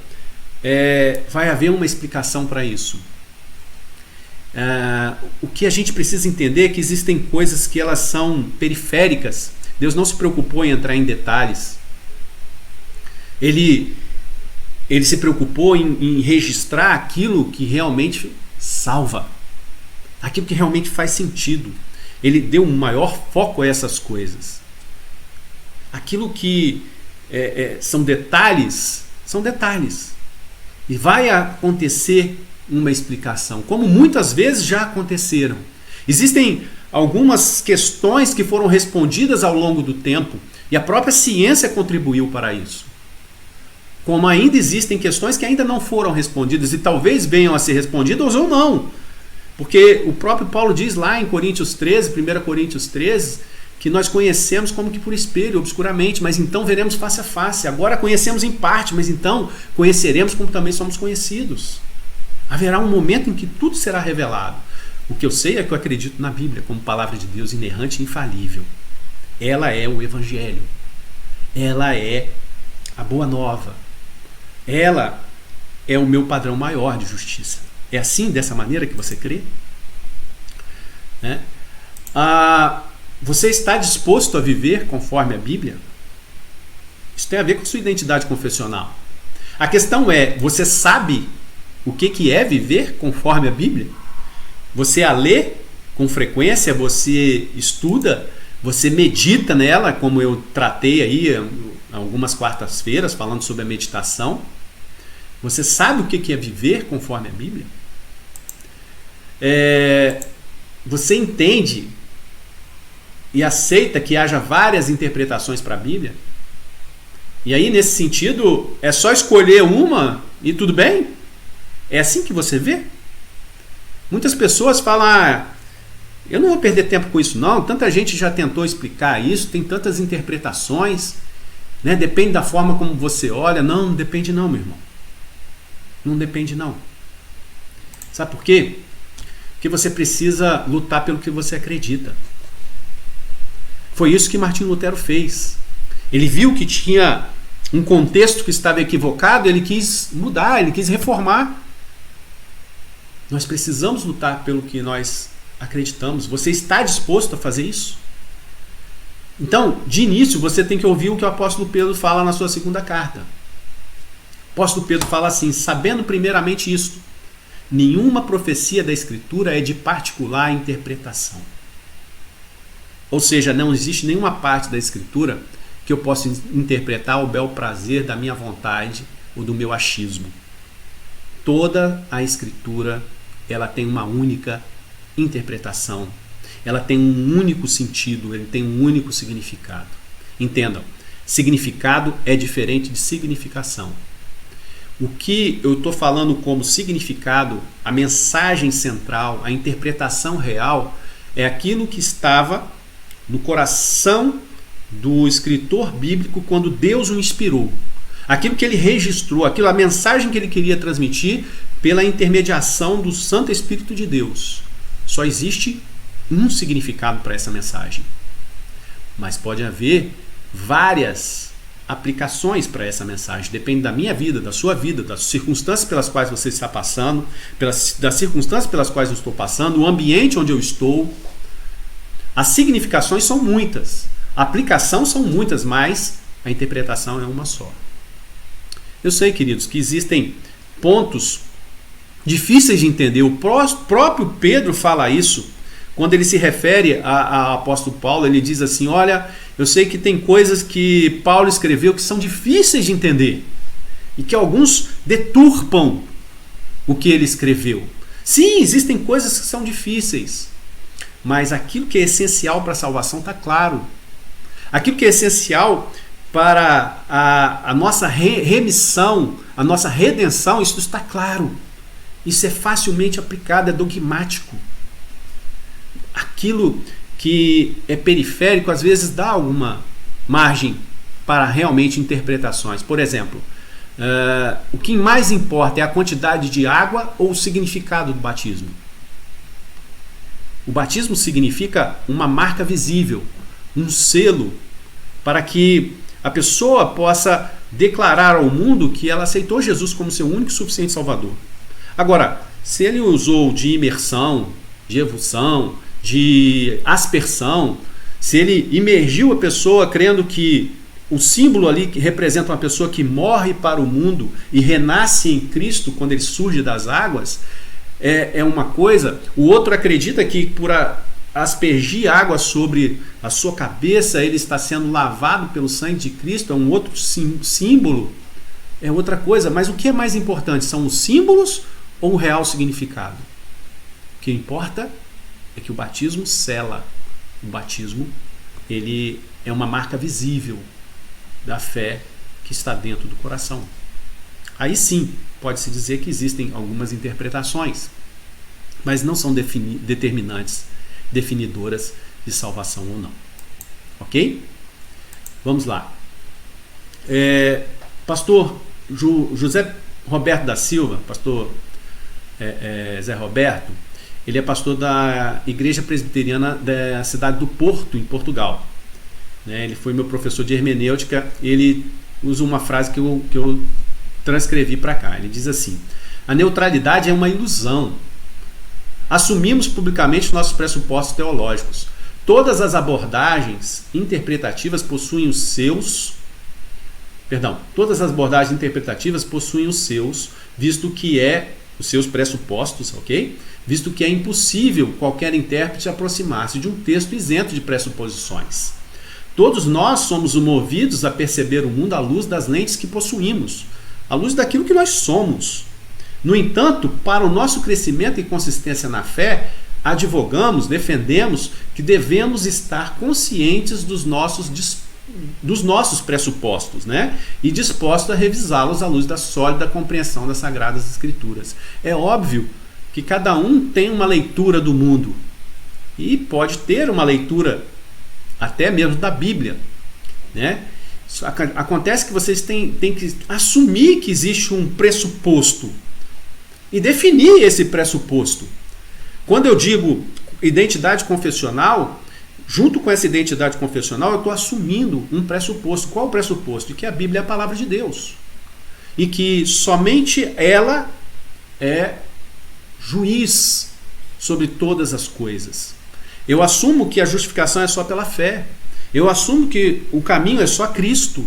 vai haver uma explicação para isso. O que a gente precisa entender é que existem coisas que elas são periféricas. Deus não se preocupou em entrar em detalhes. Ele se preocupou em registrar aquilo que realmente salva, aquilo que realmente faz sentido. Ele deu um maior foco a essas coisas. Aquilo que são detalhes, são detalhes. E vai acontecer uma explicação, como muitas vezes já aconteceram. Existem algumas questões que foram respondidas ao longo do tempo, e a própria ciência contribuiu para isso. Como ainda existem questões que ainda não foram respondidas, e talvez venham a ser respondidas ou não. Porque o próprio Paulo diz lá em Coríntios 13, 1 Coríntios 13, que nós conhecemos como que por espelho, obscuramente, mas então veremos face a face. Agora conhecemos em parte, mas então conheceremos como também somos conhecidos. Haverá um momento em que tudo será revelado. O que eu sei é que eu acredito na Bíblia como palavra de Deus inerrante e infalível. Ela é o Evangelho. Ela é a Boa Nova. Ela é o meu padrão maior de justiça. É assim, dessa maneira que você crê? Você está disposto a viver conforme a Bíblia? Isso tem a ver com a sua identidade confessional. A questão é, você sabe o que é viver conforme a Bíblia? Você a lê com frequência, você estuda, você medita nela, como eu tratei aí algumas quartas-feiras falando sobre a meditação. Você sabe o que é viver conforme a Bíblia? Você entende e aceita que haja várias interpretações para a Bíblia? E aí, nesse sentido, é só escolher uma e tudo bem? É assim que você vê? Muitas pessoas falam, eu não vou perder tempo com isso não, tanta gente já tentou explicar isso, tem tantas interpretações, né? Depende da forma como você olha. Não depende não, meu irmão. Não depende não. Sabe por quê? Porque você precisa lutar pelo que você acredita. Foi isso que Martinho Lutero fez. Ele viu que tinha um contexto que estava equivocado, ele quis mudar, ele quis reformar. Nós precisamos lutar pelo que nós acreditamos. Você está disposto a fazer isso? Então, de início, você tem que ouvir o que o apóstolo Pedro fala na sua segunda carta. O apóstolo Pedro fala assim: sabendo primeiramente isto, nenhuma profecia da Escritura é de particular interpretação. Ou seja, não existe nenhuma parte da Escritura que eu possa interpretar ao bel prazer da minha vontade ou do meu achismo. Toda a Escritura, ela tem uma única interpretação. Ela tem um único sentido, ele tem um único significado. Entendam, significado é diferente de significação. O que eu estou falando como significado, a mensagem central, a interpretação real, é aquilo que estava no coração do escritor bíblico quando Deus o inspirou. Aquilo que ele registrou, a mensagem que ele queria transmitir pela intermediação do Santo Espírito de Deus. Só existe um significado para essa mensagem. Mas pode haver várias aplicações para essa mensagem. Depende da minha vida, da sua vida, das circunstâncias pelas quais você está passando, das circunstâncias pelas quais eu estou passando, o ambiente onde eu estou. As significações são muitas, a aplicação são muitas, mas a interpretação é uma só. Eu sei, queridos, que existem pontos difíceis de entender. O próprio Pedro fala isso. Quando ele se refere ao apóstolo Paulo, ele diz assim: olha, eu sei que tem coisas que Paulo escreveu que são difíceis de entender e que alguns deturpam o que ele escreveu. Sim, existem coisas que são difíceis, mas aquilo que é essencial para a salvação está claro. Aquilo que é essencial para a nossa remissão, a nossa redenção, isso está claro. Isso é facilmente aplicado, é dogmático. Aquilo que é periférico às vezes dá alguma margem para realmente interpretações. Por exemplo, o que mais importa é a quantidade de água ou o significado do batismo? O batismo significa uma marca visível, um selo, para que a pessoa possa declarar ao mundo que ela aceitou Jesus como seu único e suficiente Salvador. Agora, se ele usou de imersão, de evulsão, de aspersão, se ele imergiu a pessoa crendo que o símbolo ali que representa uma pessoa que morre para o mundo e renasce em Cristo quando ele surge das águas, é uma coisa. O outro acredita que por aspergir água sobre a sua cabeça ele está sendo lavado pelo sangue de Cristo, é um outro símbolo, é outra coisa. Mas o que é mais importante? São os símbolos ou o real significado? O que importa é que o batismo sela. O batismo, ele é uma marca visível da fé que está dentro do coração. Aí sim, pode-se dizer que existem algumas interpretações, mas não são determinantes, definidoras de salvação ou não. Ok? Vamos lá. Pastor José Roberto da Silva, pastor Zé Roberto, ele é pastor da Igreja Presbiteriana da cidade do Porto, em Portugal. Ele foi meu professor de hermenêutica. Ele usa uma frase que eu transcrevi para cá. Ele diz assim: a neutralidade é uma ilusão. Assumimos publicamente nossos pressupostos teológicos. Todas as abordagens interpretativas possuem os seus, visto que os seus pressupostos, ok? Visto que é impossível qualquer intérprete aproximar-se de um texto isento de pressuposições. Todos nós somos movidos a perceber o mundo à luz das lentes que possuímos, à luz daquilo que nós somos. No entanto, para o nosso crescimento e consistência na fé, defendemos que devemos estar conscientes dos nossos pressupostos, e dispostos a revisá-los à luz da sólida compreensão das Sagradas Escrituras. É óbvio que cada um tem uma leitura do mundo e pode ter uma leitura até mesmo da Bíblia, Acontece que vocês têm que assumir que existe um pressuposto e definir esse pressuposto. Quando eu digo identidade confessional, junto com essa identidade confessional, eu estou assumindo um pressuposto. Qual o pressuposto? De que a Bíblia é a palavra de Deus e que somente ela é juiz sobre todas as coisas. Eu assumo que a justificação é só pela fé. Eu assumo que o caminho é só Cristo.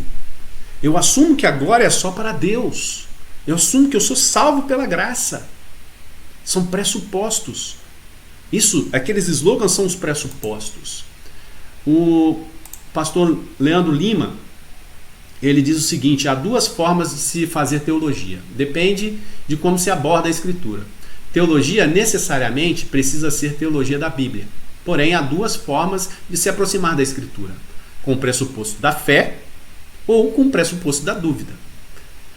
Eu assumo que a glória é só para Deus. Eu assumo que eu sou salvo pela graça. São pressupostos. Aqueles slogans são os pressupostos. O pastor Leandro Lima, ele diz o seguinte: há duas formas de se fazer teologia. Depende de como se aborda a Escritura. Teologia necessariamente precisa ser teologia da Bíblia. Porém, há duas formas de se aproximar da Escritura: com o pressuposto da fé ou com o pressuposto da dúvida.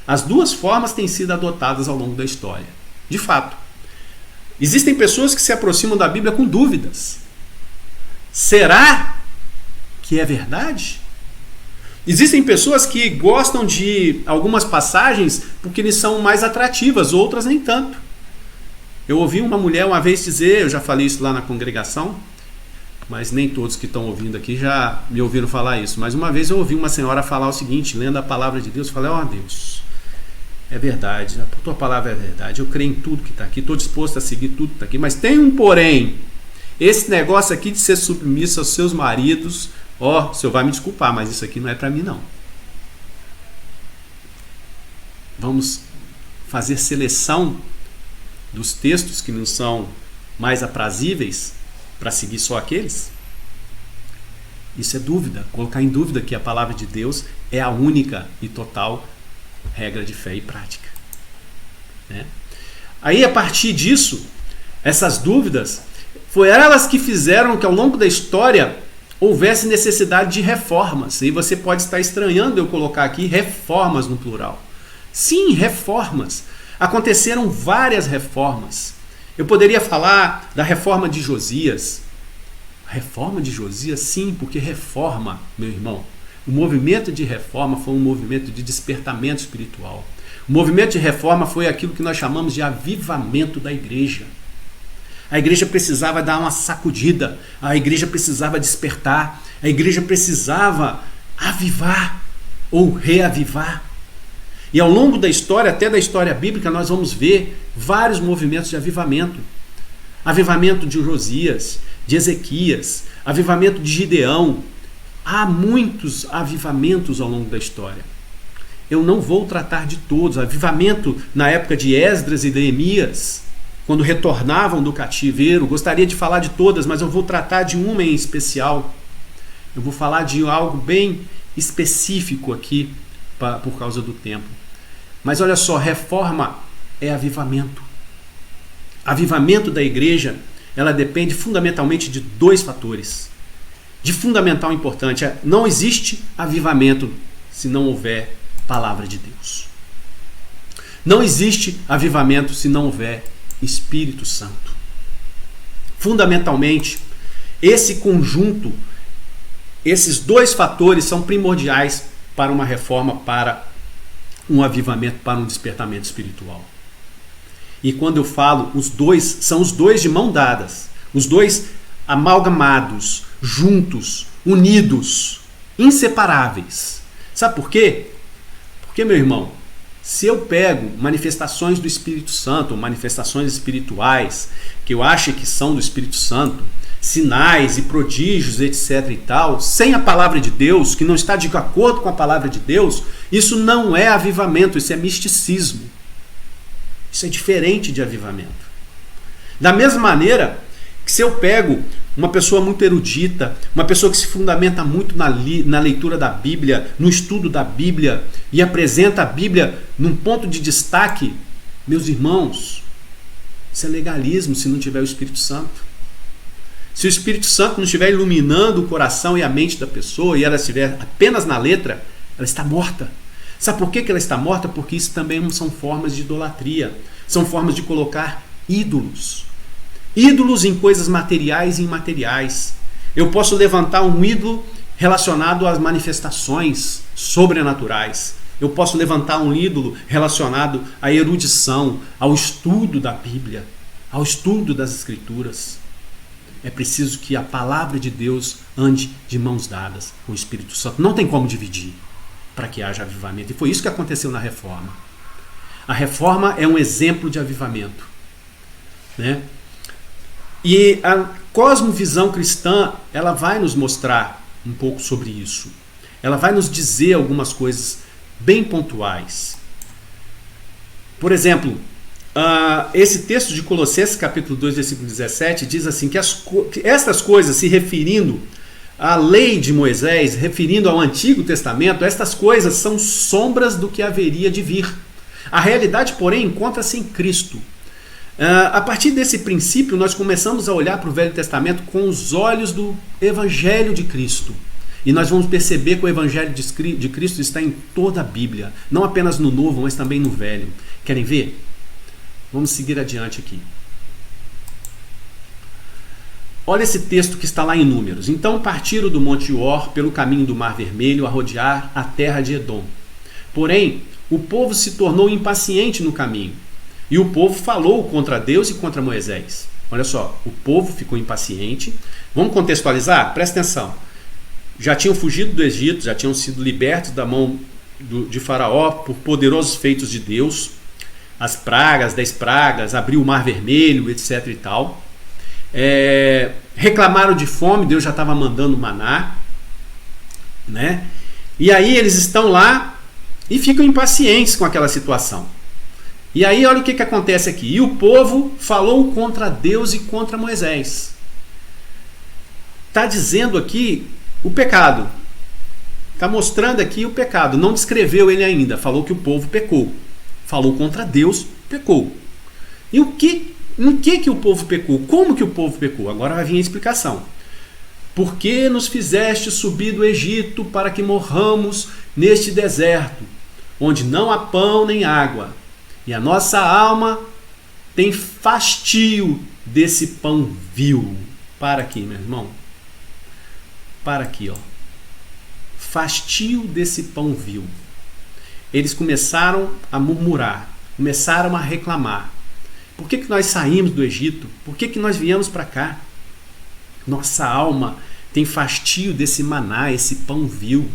As duas formas têm sido adotadas ao longo da história. De fato, existem pessoas que se aproximam da Bíblia com dúvidas. Será que é verdade? Existem pessoas que gostam de algumas passagens porque eles são mais atrativas, outras nem tanto. Eu ouvi uma mulher uma vez dizer, eu já falei isso lá na congregação, mas nem todos que estão ouvindo aqui já me ouviram falar isso. Mas uma vez eu ouvi uma senhora falar o seguinte, lendo a palavra de Deus, eu falei, ó Deus, é verdade, a tua palavra é verdade, eu creio em tudo que está aqui, estou disposto a seguir tudo que está aqui, mas tem um porém, esse negócio aqui de ser submisso aos seus maridos, ó, o senhor vai me desculpar, mas isso aqui não é para mim não. Vamos fazer seleção dos textos que não são mais aprazíveis para seguir só aqueles? Isso é dúvida, colocar em dúvida que a palavra de Deus é a única e total regra de fé e prática, né? Aí a partir disso, essas dúvidas, foram elas que fizeram que ao longo da história houvesse necessidade de reformas. E você pode estar estranhando eu colocar aqui reformas no plural. Sim, reformas. Aconteceram várias reformas. Eu poderia falar da reforma de Josias. A reforma de Josias, sim, porque reforma, meu irmão, o movimento de reforma foi um movimento de despertamento espiritual. O movimento de reforma foi aquilo que nós chamamos de avivamento da igreja. A igreja precisava dar uma sacudida, a igreja precisava despertar, a igreja precisava avivar ou reavivar. E ao longo da história, até da história bíblica, nós vamos ver vários movimentos de avivamento. Avivamento de Josias, de Ezequias, avivamento de Gideão. Há muitos avivamentos ao longo da história. Eu não vou tratar de todos. Avivamento na época de Esdras e Neemias, quando retornavam do cativeiro. Gostaria de falar de todas, mas eu vou tratar de uma em especial. Eu vou falar de algo bem específico aqui, por causa do tempo. Mas olha só, reforma é avivamento. Avivamento da igreja, ela depende fundamentalmente de dois fatores. De fundamental importância, não existe avivamento se não houver palavra de Deus. Não existe avivamento se não houver Espírito Santo. Fundamentalmente, esse conjunto, esses dois fatores são primordiais para uma reforma, para um avivamento, para um despertamento espiritual. E quando eu falo os dois, são os dois de mão dadas, os dois amalgamados, juntos, unidos, inseparáveis. Sabe por quê? Porque, meu irmão, se eu pego manifestações do Espírito Santo, ou manifestações espirituais, que eu acho que são do Espírito Santo, sinais e prodígios, etc. e tal, sem a palavra de Deus, que não está de acordo com a palavra de Deus, isso não é avivamento, isso é misticismo. Isso é diferente de avivamento. Da mesma maneira que se eu pego uma pessoa muito erudita, uma pessoa que se fundamenta muito na leitura da Bíblia, no estudo da Bíblia, e apresenta a Bíblia num ponto de destaque, meus irmãos, isso é legalismo se não tiver o Espírito Santo. Se o Espírito Santo não estiver iluminando o coração e a mente da pessoa, e ela estiver apenas na letra, ela está morta. Sabe por que ela está morta? Porque isso também são formas de idolatria, são formas de colocar ídolos. Ídolos em coisas materiais e imateriais. Eu posso levantar um ídolo relacionado às manifestações sobrenaturais. Eu posso levantar um ídolo relacionado à erudição, ao estudo da Bíblia, ao estudo das Escrituras. É preciso que a palavra de Deus ande de mãos dadas com o Espírito Santo. Não tem como dividir para que haja avivamento. E foi isso que aconteceu na Reforma. A Reforma é um exemplo de avivamento, né? E a cosmovisão cristã, ela vai nos mostrar um pouco sobre isso. Ela vai nos dizer algumas coisas bem pontuais. Por exemplo, esse texto de Colossenses capítulo 2, versículo 17, diz assim, que estas coisas, se referindo à lei de Moisés, referindo ao Antigo Testamento, estas coisas são sombras do que haveria de vir. A realidade, porém, encontra-se em Cristo. A partir desse princípio, nós começamos a olhar para o Velho Testamento com os olhos do Evangelho de Cristo. E nós vamos perceber que o Evangelho de Cristo está em toda a Bíblia, não apenas no Novo, mas também no Velho. Querem ver? Vamos seguir adiante aqui. olha esse texto que está lá em Números. Então partiram do Monte Or pelo caminho do Mar Vermelho a rodear a terra de Edom. Porém, o povo se tornou impaciente no caminho. E o povo falou contra Deus e contra Moisés. Olha só, o povo ficou impaciente. Vamos contextualizar? Presta atenção. Já tinham fugido do Egito, já tinham sido libertos da mão de Faraó por poderosos feitos de Deus. As pragas, 10 pragas, abriu o Mar Vermelho, etc. e tal. Reclamaram de fome, Deus já estava mandando maná, né? E aí eles estão lá e ficam impacientes com aquela situação. E aí olha o que acontece aqui. E o povo falou contra Deus e contra Moisés. Está dizendo aqui o pecado. Está mostrando aqui o pecado. Não descreveu ele ainda. Falou que o povo pecou. Falou contra Deus, pecou. E em que o povo pecou? Como que o povo pecou? Agora vai vir a explicação. Por que nos fizeste subir do Egito para que morramos neste deserto, onde não há pão nem água? E a nossa alma tem fastio desse pão vil. Para aqui, meu irmão. Para aqui, ó. Fastio desse pão vil. Eles começaram a murmurar, começaram a reclamar. Por que nós saímos do Egito? Por que nós viemos para cá? Nossa alma tem fastio desse maná, esse pão vil.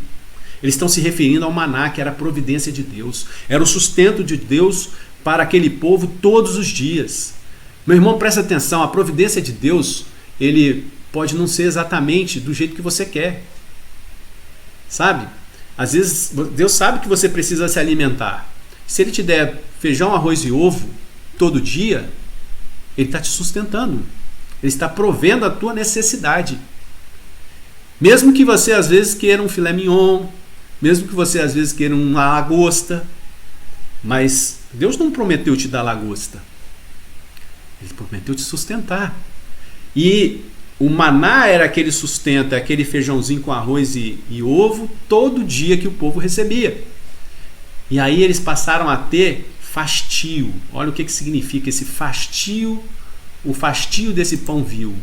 Eles estão se referindo ao maná, que era a providência de Deus. Era o sustento de Deus para aquele povo todos os dias. Meu irmão, presta atenção, a providência de Deus, ele pode não ser exatamente do jeito que você quer. Sabe? Às vezes, Deus sabe que você precisa se alimentar. Se Ele te der feijão, arroz e ovo todo dia, Ele está te sustentando. Ele está provendo a tua necessidade. Mesmo que você às vezes queira um filé mignon, mesmo que você às vezes queira uma lagosta, mas Deus não prometeu te dar lagosta. Ele prometeu te sustentar. E o maná era aquele sustento, aquele feijãozinho com arroz e ovo, todo dia que o povo recebia. E aí eles passaram a ter fastio. Olha o que significa esse fastio, o fastio desse pão vil.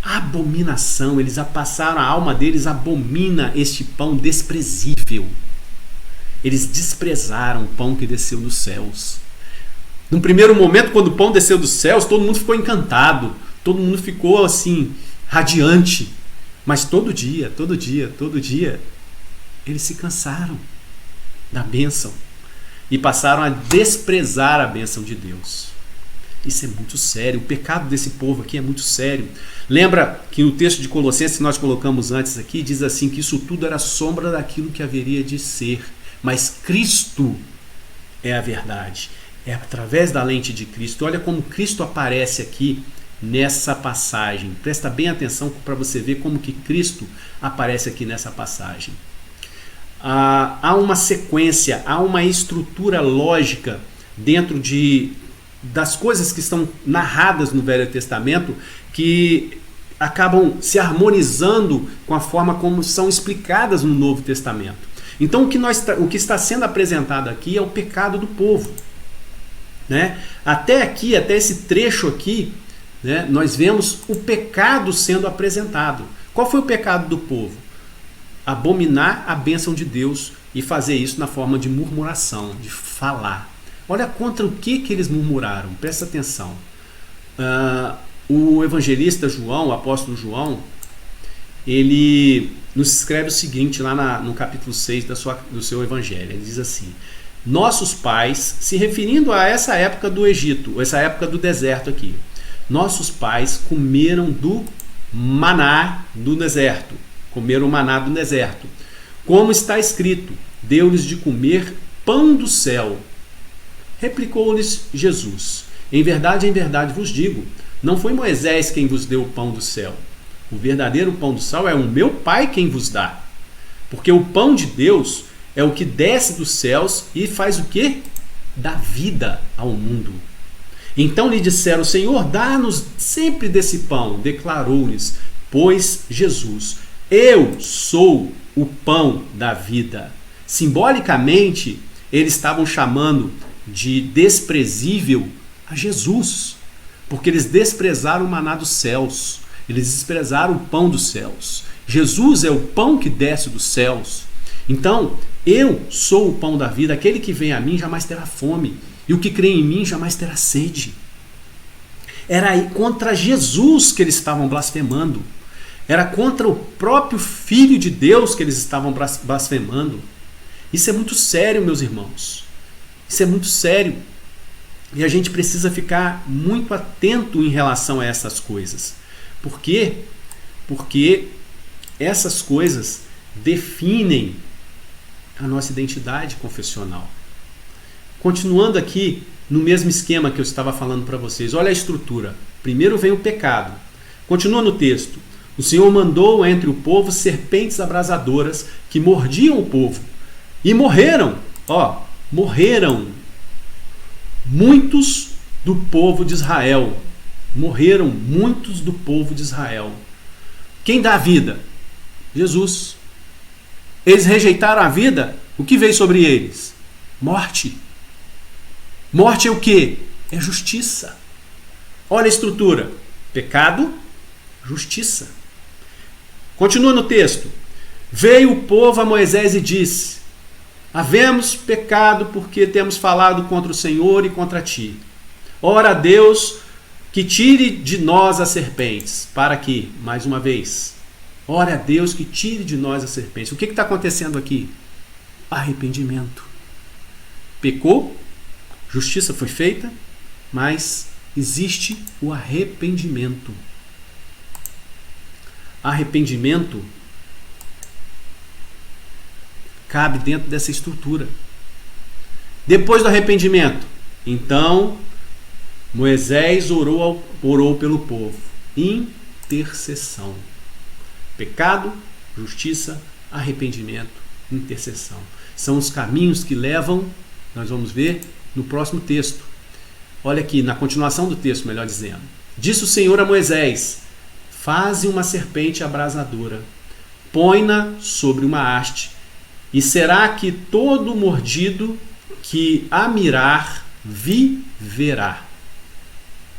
Abominação, eles passaram, a alma deles abomina este pão desprezível. Eles desprezaram o pão que desceu dos céus. Num primeiro momento, quando o pão desceu dos céus, todo mundo ficou encantado. Todo mundo ficou assim, radiante. Mas todo dia, eles se cansaram da bênção e passaram a desprezar a bênção de Deus. Isso é muito sério. O pecado desse povo aqui é muito sério. Lembra que no texto de Colossenses que nós colocamos antes aqui, diz assim que isso tudo era sombra daquilo que haveria de ser. Mas Cristo é a verdade. É através da lente de Cristo. Olha como Cristo aparece aqui nessa passagem. Presta bem atenção para você ver como que Cristo aparece aqui nessa passagem. Há uma sequência, há uma estrutura lógica dentro das coisas que estão narradas no Velho Testamento que acabam se harmonizando com a forma como são explicadas no Novo Testamento. Então o que está sendo apresentado aqui é o pecado do povo, né? Até aqui, até esse trecho aqui, né, nós vemos o pecado sendo apresentado. Qual foi o pecado do povo? Abominar a bênção de Deus e fazer isso na forma de murmuração, de falar. Olha contra o que eles murmuraram, presta atenção. O evangelista João, o apóstolo João, ele nos escreve o seguinte lá no capítulo 6 do seu evangelho. Ele diz assim: nossos pais, se referindo a essa época do Egito, essa época do deserto aqui, nossos pais comeram do maná do deserto. Comeram o maná do deserto. Como está escrito, deu-lhes de comer pão do céu. Replicou-lhes Jesus: em verdade vos digo, não foi Moisés quem vos deu o pão do céu. O verdadeiro pão do céu é o meu Pai quem vos dá. Porque o pão de Deus é o que desce dos céus e faz o quê? Dá vida ao mundo. Então lhe disseram: Senhor, dá-nos sempre desse pão. Declarou-lhes, pois, Jesus: eu sou o pão da vida. Simbolicamente, eles estavam chamando de desprezível a Jesus, porque eles desprezaram o maná dos céus. Eles desprezaram o pão dos céus. Jesus é o pão que desce dos céus. Então, eu sou o pão da vida. Aquele que vem a mim jamais terá fome. E o que crê em mim jamais terá sede. Era aí contra Jesus que eles estavam blasfemando. Era contra o próprio Filho de Deus que eles estavam blasfemando. Isso é muito sério, meus irmãos. Isso é muito sério. E a gente precisa ficar muito atento em relação a essas coisas. Por quê? Porque essas coisas definem a nossa identidade confessional. Continuando aqui no mesmo esquema que eu estava falando para vocês, olha a estrutura. Primeiro vem o pecado. Continua no texto. O Senhor mandou entre o povo serpentes abrasadoras que mordiam o povo. E morreram, morreram muitos do povo de Israel. Morreram muitos do povo de Israel. Quem dá a vida? Jesus. Eles rejeitaram a vida, o que veio sobre eles? Morte. Morte é o quê? É justiça. Olha a estrutura. Pecado, justiça. Continua no texto. Veio o povo a Moisés e disse: havemos pecado porque temos falado contra o Senhor e contra ti. Ora a Deus que tire de nós as serpentes. Para que, mais uma vez, ora a Deus que tire de nós as serpentes. O que está acontecendo aqui? Arrependimento. Pecou, justiça foi feita, mas existe o arrependimento. Arrependimento cabe dentro dessa estrutura. Depois do arrependimento, então Moisés orou pelo povo. Intercessão. Pecado, justiça, arrependimento, intercessão. São os caminhos que levam, nós vamos ver no próximo texto. Olha aqui, na continuação do texto, melhor dizendo. Disse o Senhor a Moisés: faze uma serpente abrasadora, põe-na sobre uma haste, e será que todo mordido que a mirar viverá.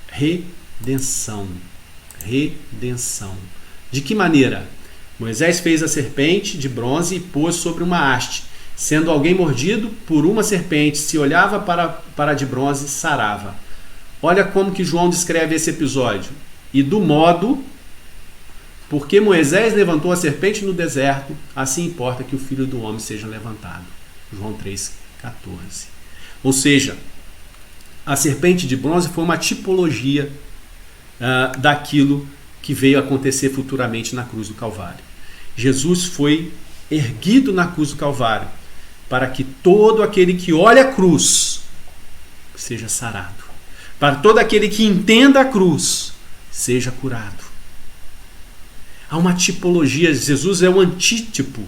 Redenção. Redenção. De que maneira? Moisés fez a serpente de bronze e pôs sobre uma haste. Sendo alguém mordido por uma serpente, se olhava para a de bronze, sarava. Olha como que João descreve esse episódio. E do modo, porque Moisés levantou a serpente no deserto, assim importa que o Filho do Homem seja levantado. João 3,14. Ou seja, a serpente de bronze foi uma tipologia daquilo que veio acontecer futuramente na cruz do Calvário. Jesus foi erguido na cruz do Calvário para que todo aquele que olha a cruz seja sarado. Para todo aquele que entenda a cruz seja curado. Há uma tipologia. Jesus é um antítipo,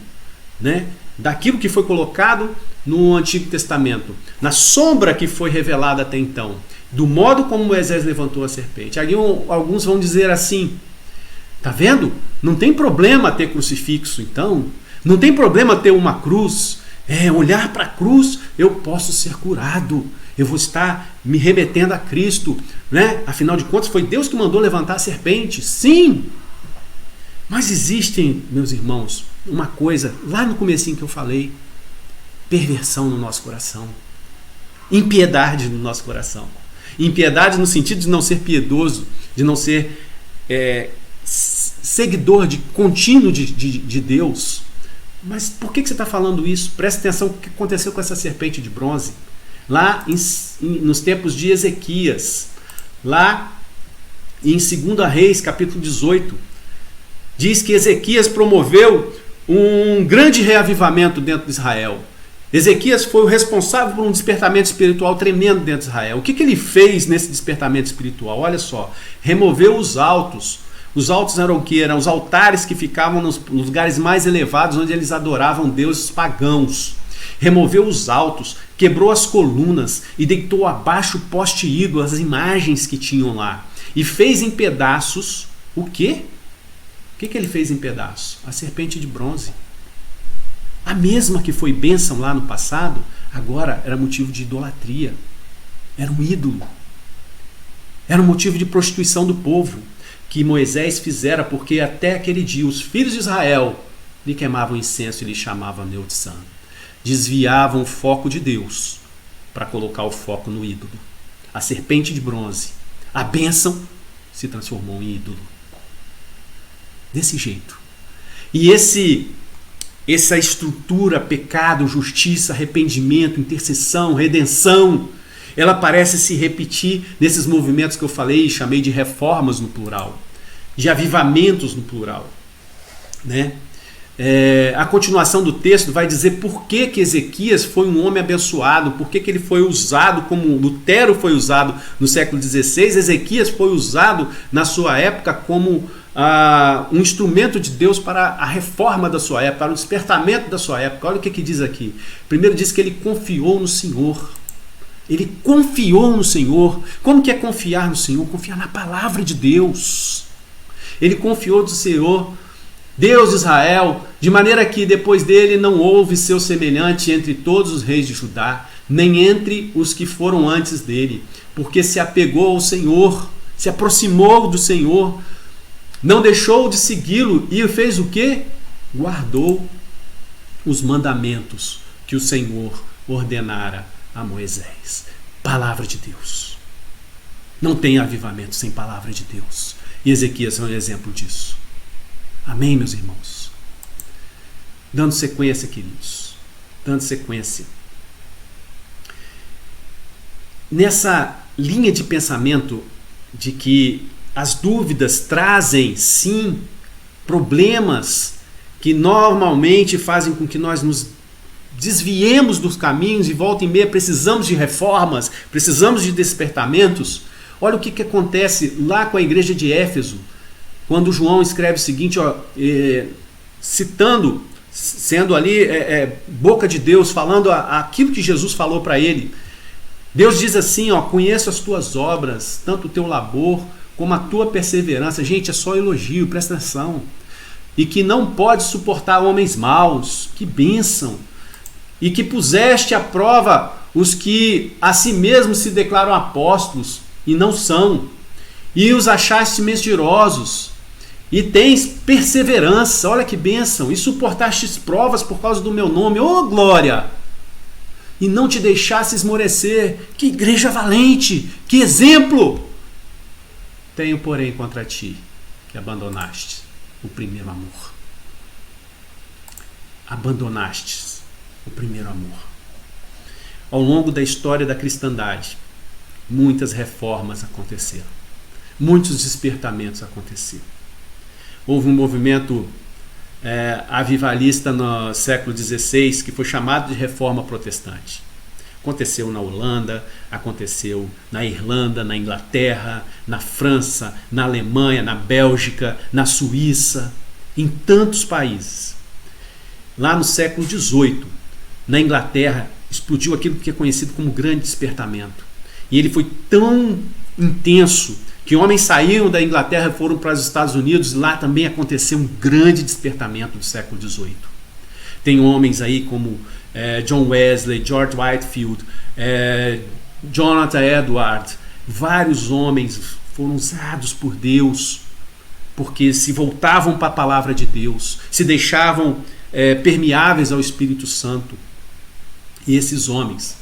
né, daquilo que foi colocado no Antigo Testamento, na sombra que foi revelada até então, do modo como Moisés levantou a serpente. Aí alguns vão dizer assim: tá vendo? Não tem problema ter crucifixo, então. Não tem problema ter uma cruz. Olhar para a cruz, eu posso ser curado. Eu vou estar me remetendo a Cristo, né? Afinal de contas, foi Deus que mandou levantar a serpente. Sim! Mas existem, meus irmãos, uma coisa, lá no comecinho que eu falei: perversão no nosso coração. Impiedade no nosso coração. Impiedade no sentido de não ser piedoso, de não ser seguidor contínuo de Deus. Mas por que você está falando isso? Presta atenção no que aconteceu com essa serpente de bronze. Lá nos tempos de Ezequias, lá em 2 Reis, capítulo 18, diz que Ezequias promoveu um grande reavivamento dentro de Israel. Ezequias foi o responsável por um despertamento espiritual tremendo dentro de Israel. O que ele fez nesse despertamento espiritual? Olha só, removeu os altos. Os altos eram o que? Eram os altares que ficavam nos lugares mais elevados, onde eles adoravam deuses pagãos. Removeu os altos, quebrou as colunas e deitou abaixo o poste ídolo, as imagens que tinham lá. E fez em pedaços o quê? O que ele fez em pedaços? A serpente de bronze. A mesma que foi bênção lá no passado, agora era motivo de idolatria. Era um ídolo. Era um motivo de prostituição do povo que Moisés fizera, porque até aquele dia os filhos de Israel lhe queimavam incenso e lhe chamavam Neutsan. Desviavam o foco de Deus para colocar o foco no ídolo. A serpente de bronze, a bênção, se transformou em ídolo. Desse jeito. E essa estrutura, pecado, justiça, arrependimento, intercessão, redenção, ela parece se repetir nesses movimentos que eu falei e chamei de reformas no plural, de avivamentos no plural, né? A continuação do texto vai dizer por que Ezequias foi um homem abençoado, por que ele foi usado como Lutero foi usado no século XVI, Ezequias foi usado na sua época como um instrumento de Deus para a reforma da sua época, para o despertamento da sua época. Olha o que diz aqui. Primeiro diz que ele confiou no Senhor. Ele confiou no Senhor. Como que é confiar no Senhor? Confiar na palavra de Deus. Ele confiou no Senhor, Deus de Israel, de maneira que depois dele não houve seu semelhante entre todos os reis de Judá, nem entre os que foram antes dele, porque se apegou ao Senhor, se aproximou do Senhor, não deixou de segui-lo e fez o quê? Guardou os mandamentos que o Senhor ordenara a Moisés. Palavra de Deus. Não tem avivamento sem palavra de Deus. E Ezequias é um exemplo disso. Amém, meus irmãos? Dando sequência, queridos. Dando sequência. Nessa linha de pensamento de que as dúvidas trazem, sim, problemas que normalmente fazem com que nós nos desviemos dos caminhos e volta e meia precisamos de reformas, precisamos de despertamentos. Olha o que acontece lá com a igreja de Éfeso, quando João escreve o seguinte, citando, sendo ali boca de Deus, falando aquilo que Jesus falou para ele. Deus diz assim, conheço as tuas obras, tanto o teu labor como a tua perseverança. Gente, é só elogio, presta atenção. E que não pode suportar homens maus, que bênção. E que puseste à prova os que a si mesmos se declaram apóstolos e não são. E os achaste mentirosos. E tens perseverança, olha que bênção. E suportastes provas por causa do meu nome, glória. E não te deixaste esmorecer. Que igreja valente, que exemplo. Tenho, porém, contra ti que abandonaste o primeiro amor. Abandonastes o primeiro amor. Ao longo da história da cristandade, muitas reformas aconteceram. Muitos despertamentos aconteceram. Houve um movimento avivalista no século XVI que foi chamado de Reforma Protestante. Aconteceu na Holanda, aconteceu na Irlanda, na Inglaterra, na França, na Alemanha, na Bélgica, na Suíça, em tantos países. Lá no século XVIII, na Inglaterra, explodiu aquilo que é conhecido como Grande Despertamento. E ele foi tão intenso que homens saíram da Inglaterra e foram para os Estados Unidos, e lá também aconteceu um grande despertamento do século XVIII. Tem homens aí como John Wesley, George Whitefield, Jonathan Edwards, vários homens foram usados por Deus, porque se voltavam para a palavra de Deus, se deixavam permeáveis ao Espírito Santo. E esses homens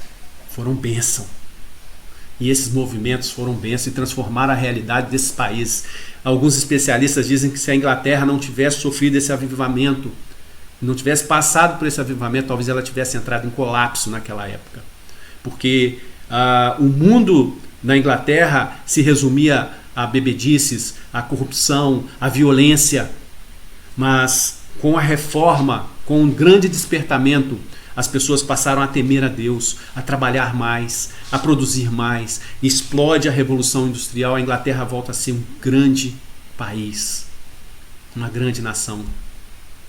foram bênção. E esses movimentos foram bênção e transformaram a realidade desses países. Alguns especialistas dizem que se a Inglaterra não tivesse sofrido esse avivamento, não tivesse passado por esse avivamento, talvez ela tivesse entrado em colapso naquela época. Porque o mundo na Inglaterra se resumia a bebedices, a corrupção, a violência. Mas com a reforma, com um grande despertamento, as pessoas passaram a temer a Deus, a trabalhar mais, a produzir mais. Explode a Revolução Industrial, a Inglaterra volta a ser um grande país, uma grande nação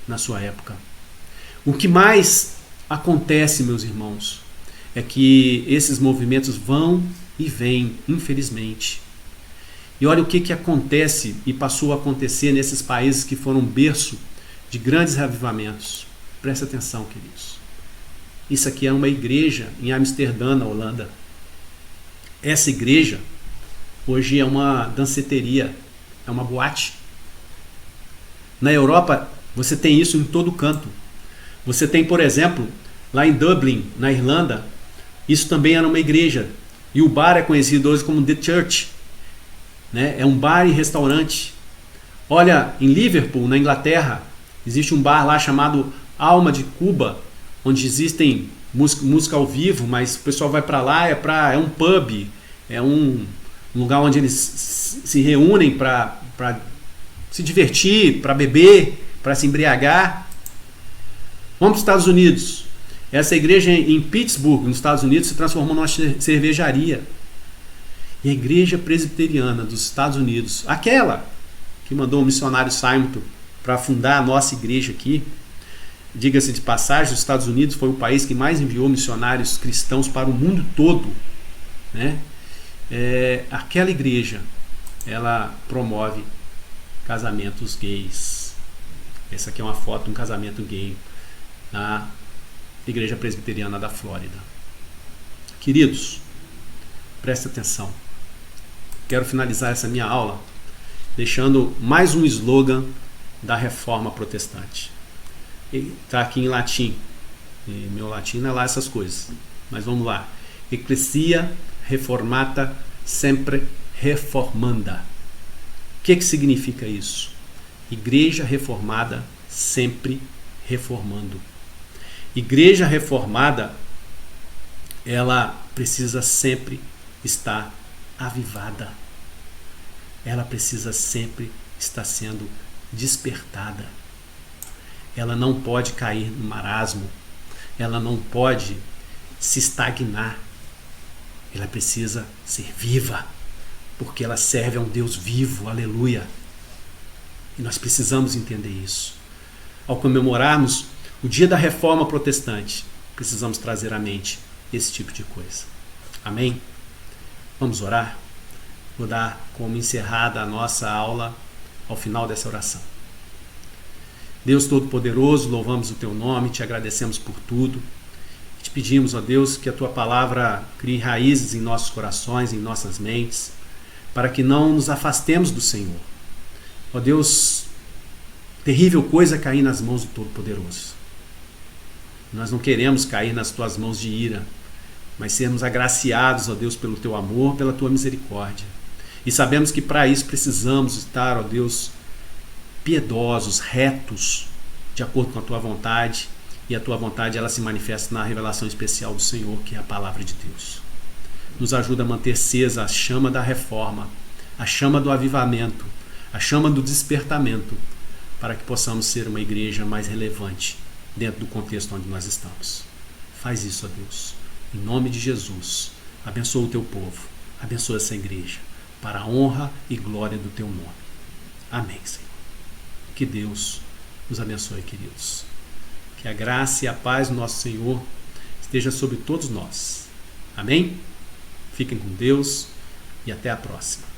na sua época. O que mais acontece, meus irmãos, é que esses movimentos vão e vêm, infelizmente. E olha o que acontece e passou a acontecer nesses países que foram berço de grandes reavivamentos. Presta atenção, queridos. Isso aqui é uma igreja em Amsterdã, na Holanda. Essa igreja Hoje é uma danceteria, é uma boate. Na Europa, você tem isso em todo canto. Você tem, por exemplo, lá em Dublin, na Irlanda, isso também era uma igreja. E o bar é conhecido hoje como The Church. Né? É um bar e restaurante. Olha, em Liverpool, na Inglaterra, existe um bar lá chamado Alma de Cuba, onde existem música ao vivo, mas o pessoal vai para lá, é um pub, é um lugar onde eles se reúnem para se divertir, para beber, para se embriagar. Vamos para os Estados Unidos. Essa igreja em Pittsburgh, nos Estados Unidos, se transformou numa cervejaria. E a igreja presbiteriana dos Estados Unidos, aquela que mandou o missionário Simon para fundar a nossa igreja aqui, diga-se de passagem, os Estados Unidos foi o país que mais enviou missionários cristãos para o mundo todo, né? Aquela igreja, ela promove casamentos gays. Essa aqui é uma foto de um casamento gay na Igreja Presbiteriana da Flórida. Queridos, presta atenção. Quero finalizar essa minha aula deixando mais um slogan da Reforma Protestante. Está aqui em latim. E meu latim não é lá essas coisas. Mas vamos lá. Ecclesia Reformata Sempre Reformanda. O que significa isso? Igreja reformada sempre reformando. Igreja reformada, ela precisa sempre estar avivada. Ela precisa sempre estar sendo despertada. Ela não pode cair no marasmo. Ela não pode se estagnar. Ela precisa ser viva, porque ela serve a um Deus vivo, aleluia. E nós precisamos entender isso. Ao comemorarmos o dia da Reforma Protestante, precisamos trazer à mente esse tipo de coisa. Amém? Vamos orar? Vou dar como encerrada a nossa aula ao final dessa oração. Deus Todo-Poderoso, louvamos o Teu nome, Te agradecemos por tudo. Te pedimos, ó Deus, que a Tua palavra crie raízes em nossos corações, em nossas mentes, para que não nos afastemos do Senhor. Ó Deus, terrível coisa é cair nas mãos do Todo-Poderoso. Nós não queremos cair nas Tuas mãos de ira, mas sermos agraciados, ó Deus, pelo Teu amor, pela Tua misericórdia. E sabemos que para isso precisamos estar, ó Deus, piedosos, retos, de acordo com a Tua vontade. E a Tua vontade, ela se manifesta na revelação especial do Senhor, que é a palavra de Deus. Nos ajuda a manter acesa a chama da reforma, a chama do avivamento, a chama do despertamento, para que possamos ser uma igreja mais relevante dentro do contexto onde nós estamos. Faz isso, ó Deus. Em nome de Jesus, abençoa o Teu povo, abençoa essa igreja, para a honra e glória do Teu nome. Amém, Senhor. Que Deus nos abençoe, queridos. Que a graça e a paz do nosso Senhor esteja sobre todos nós. Amém? Fiquem com Deus e até a próxima.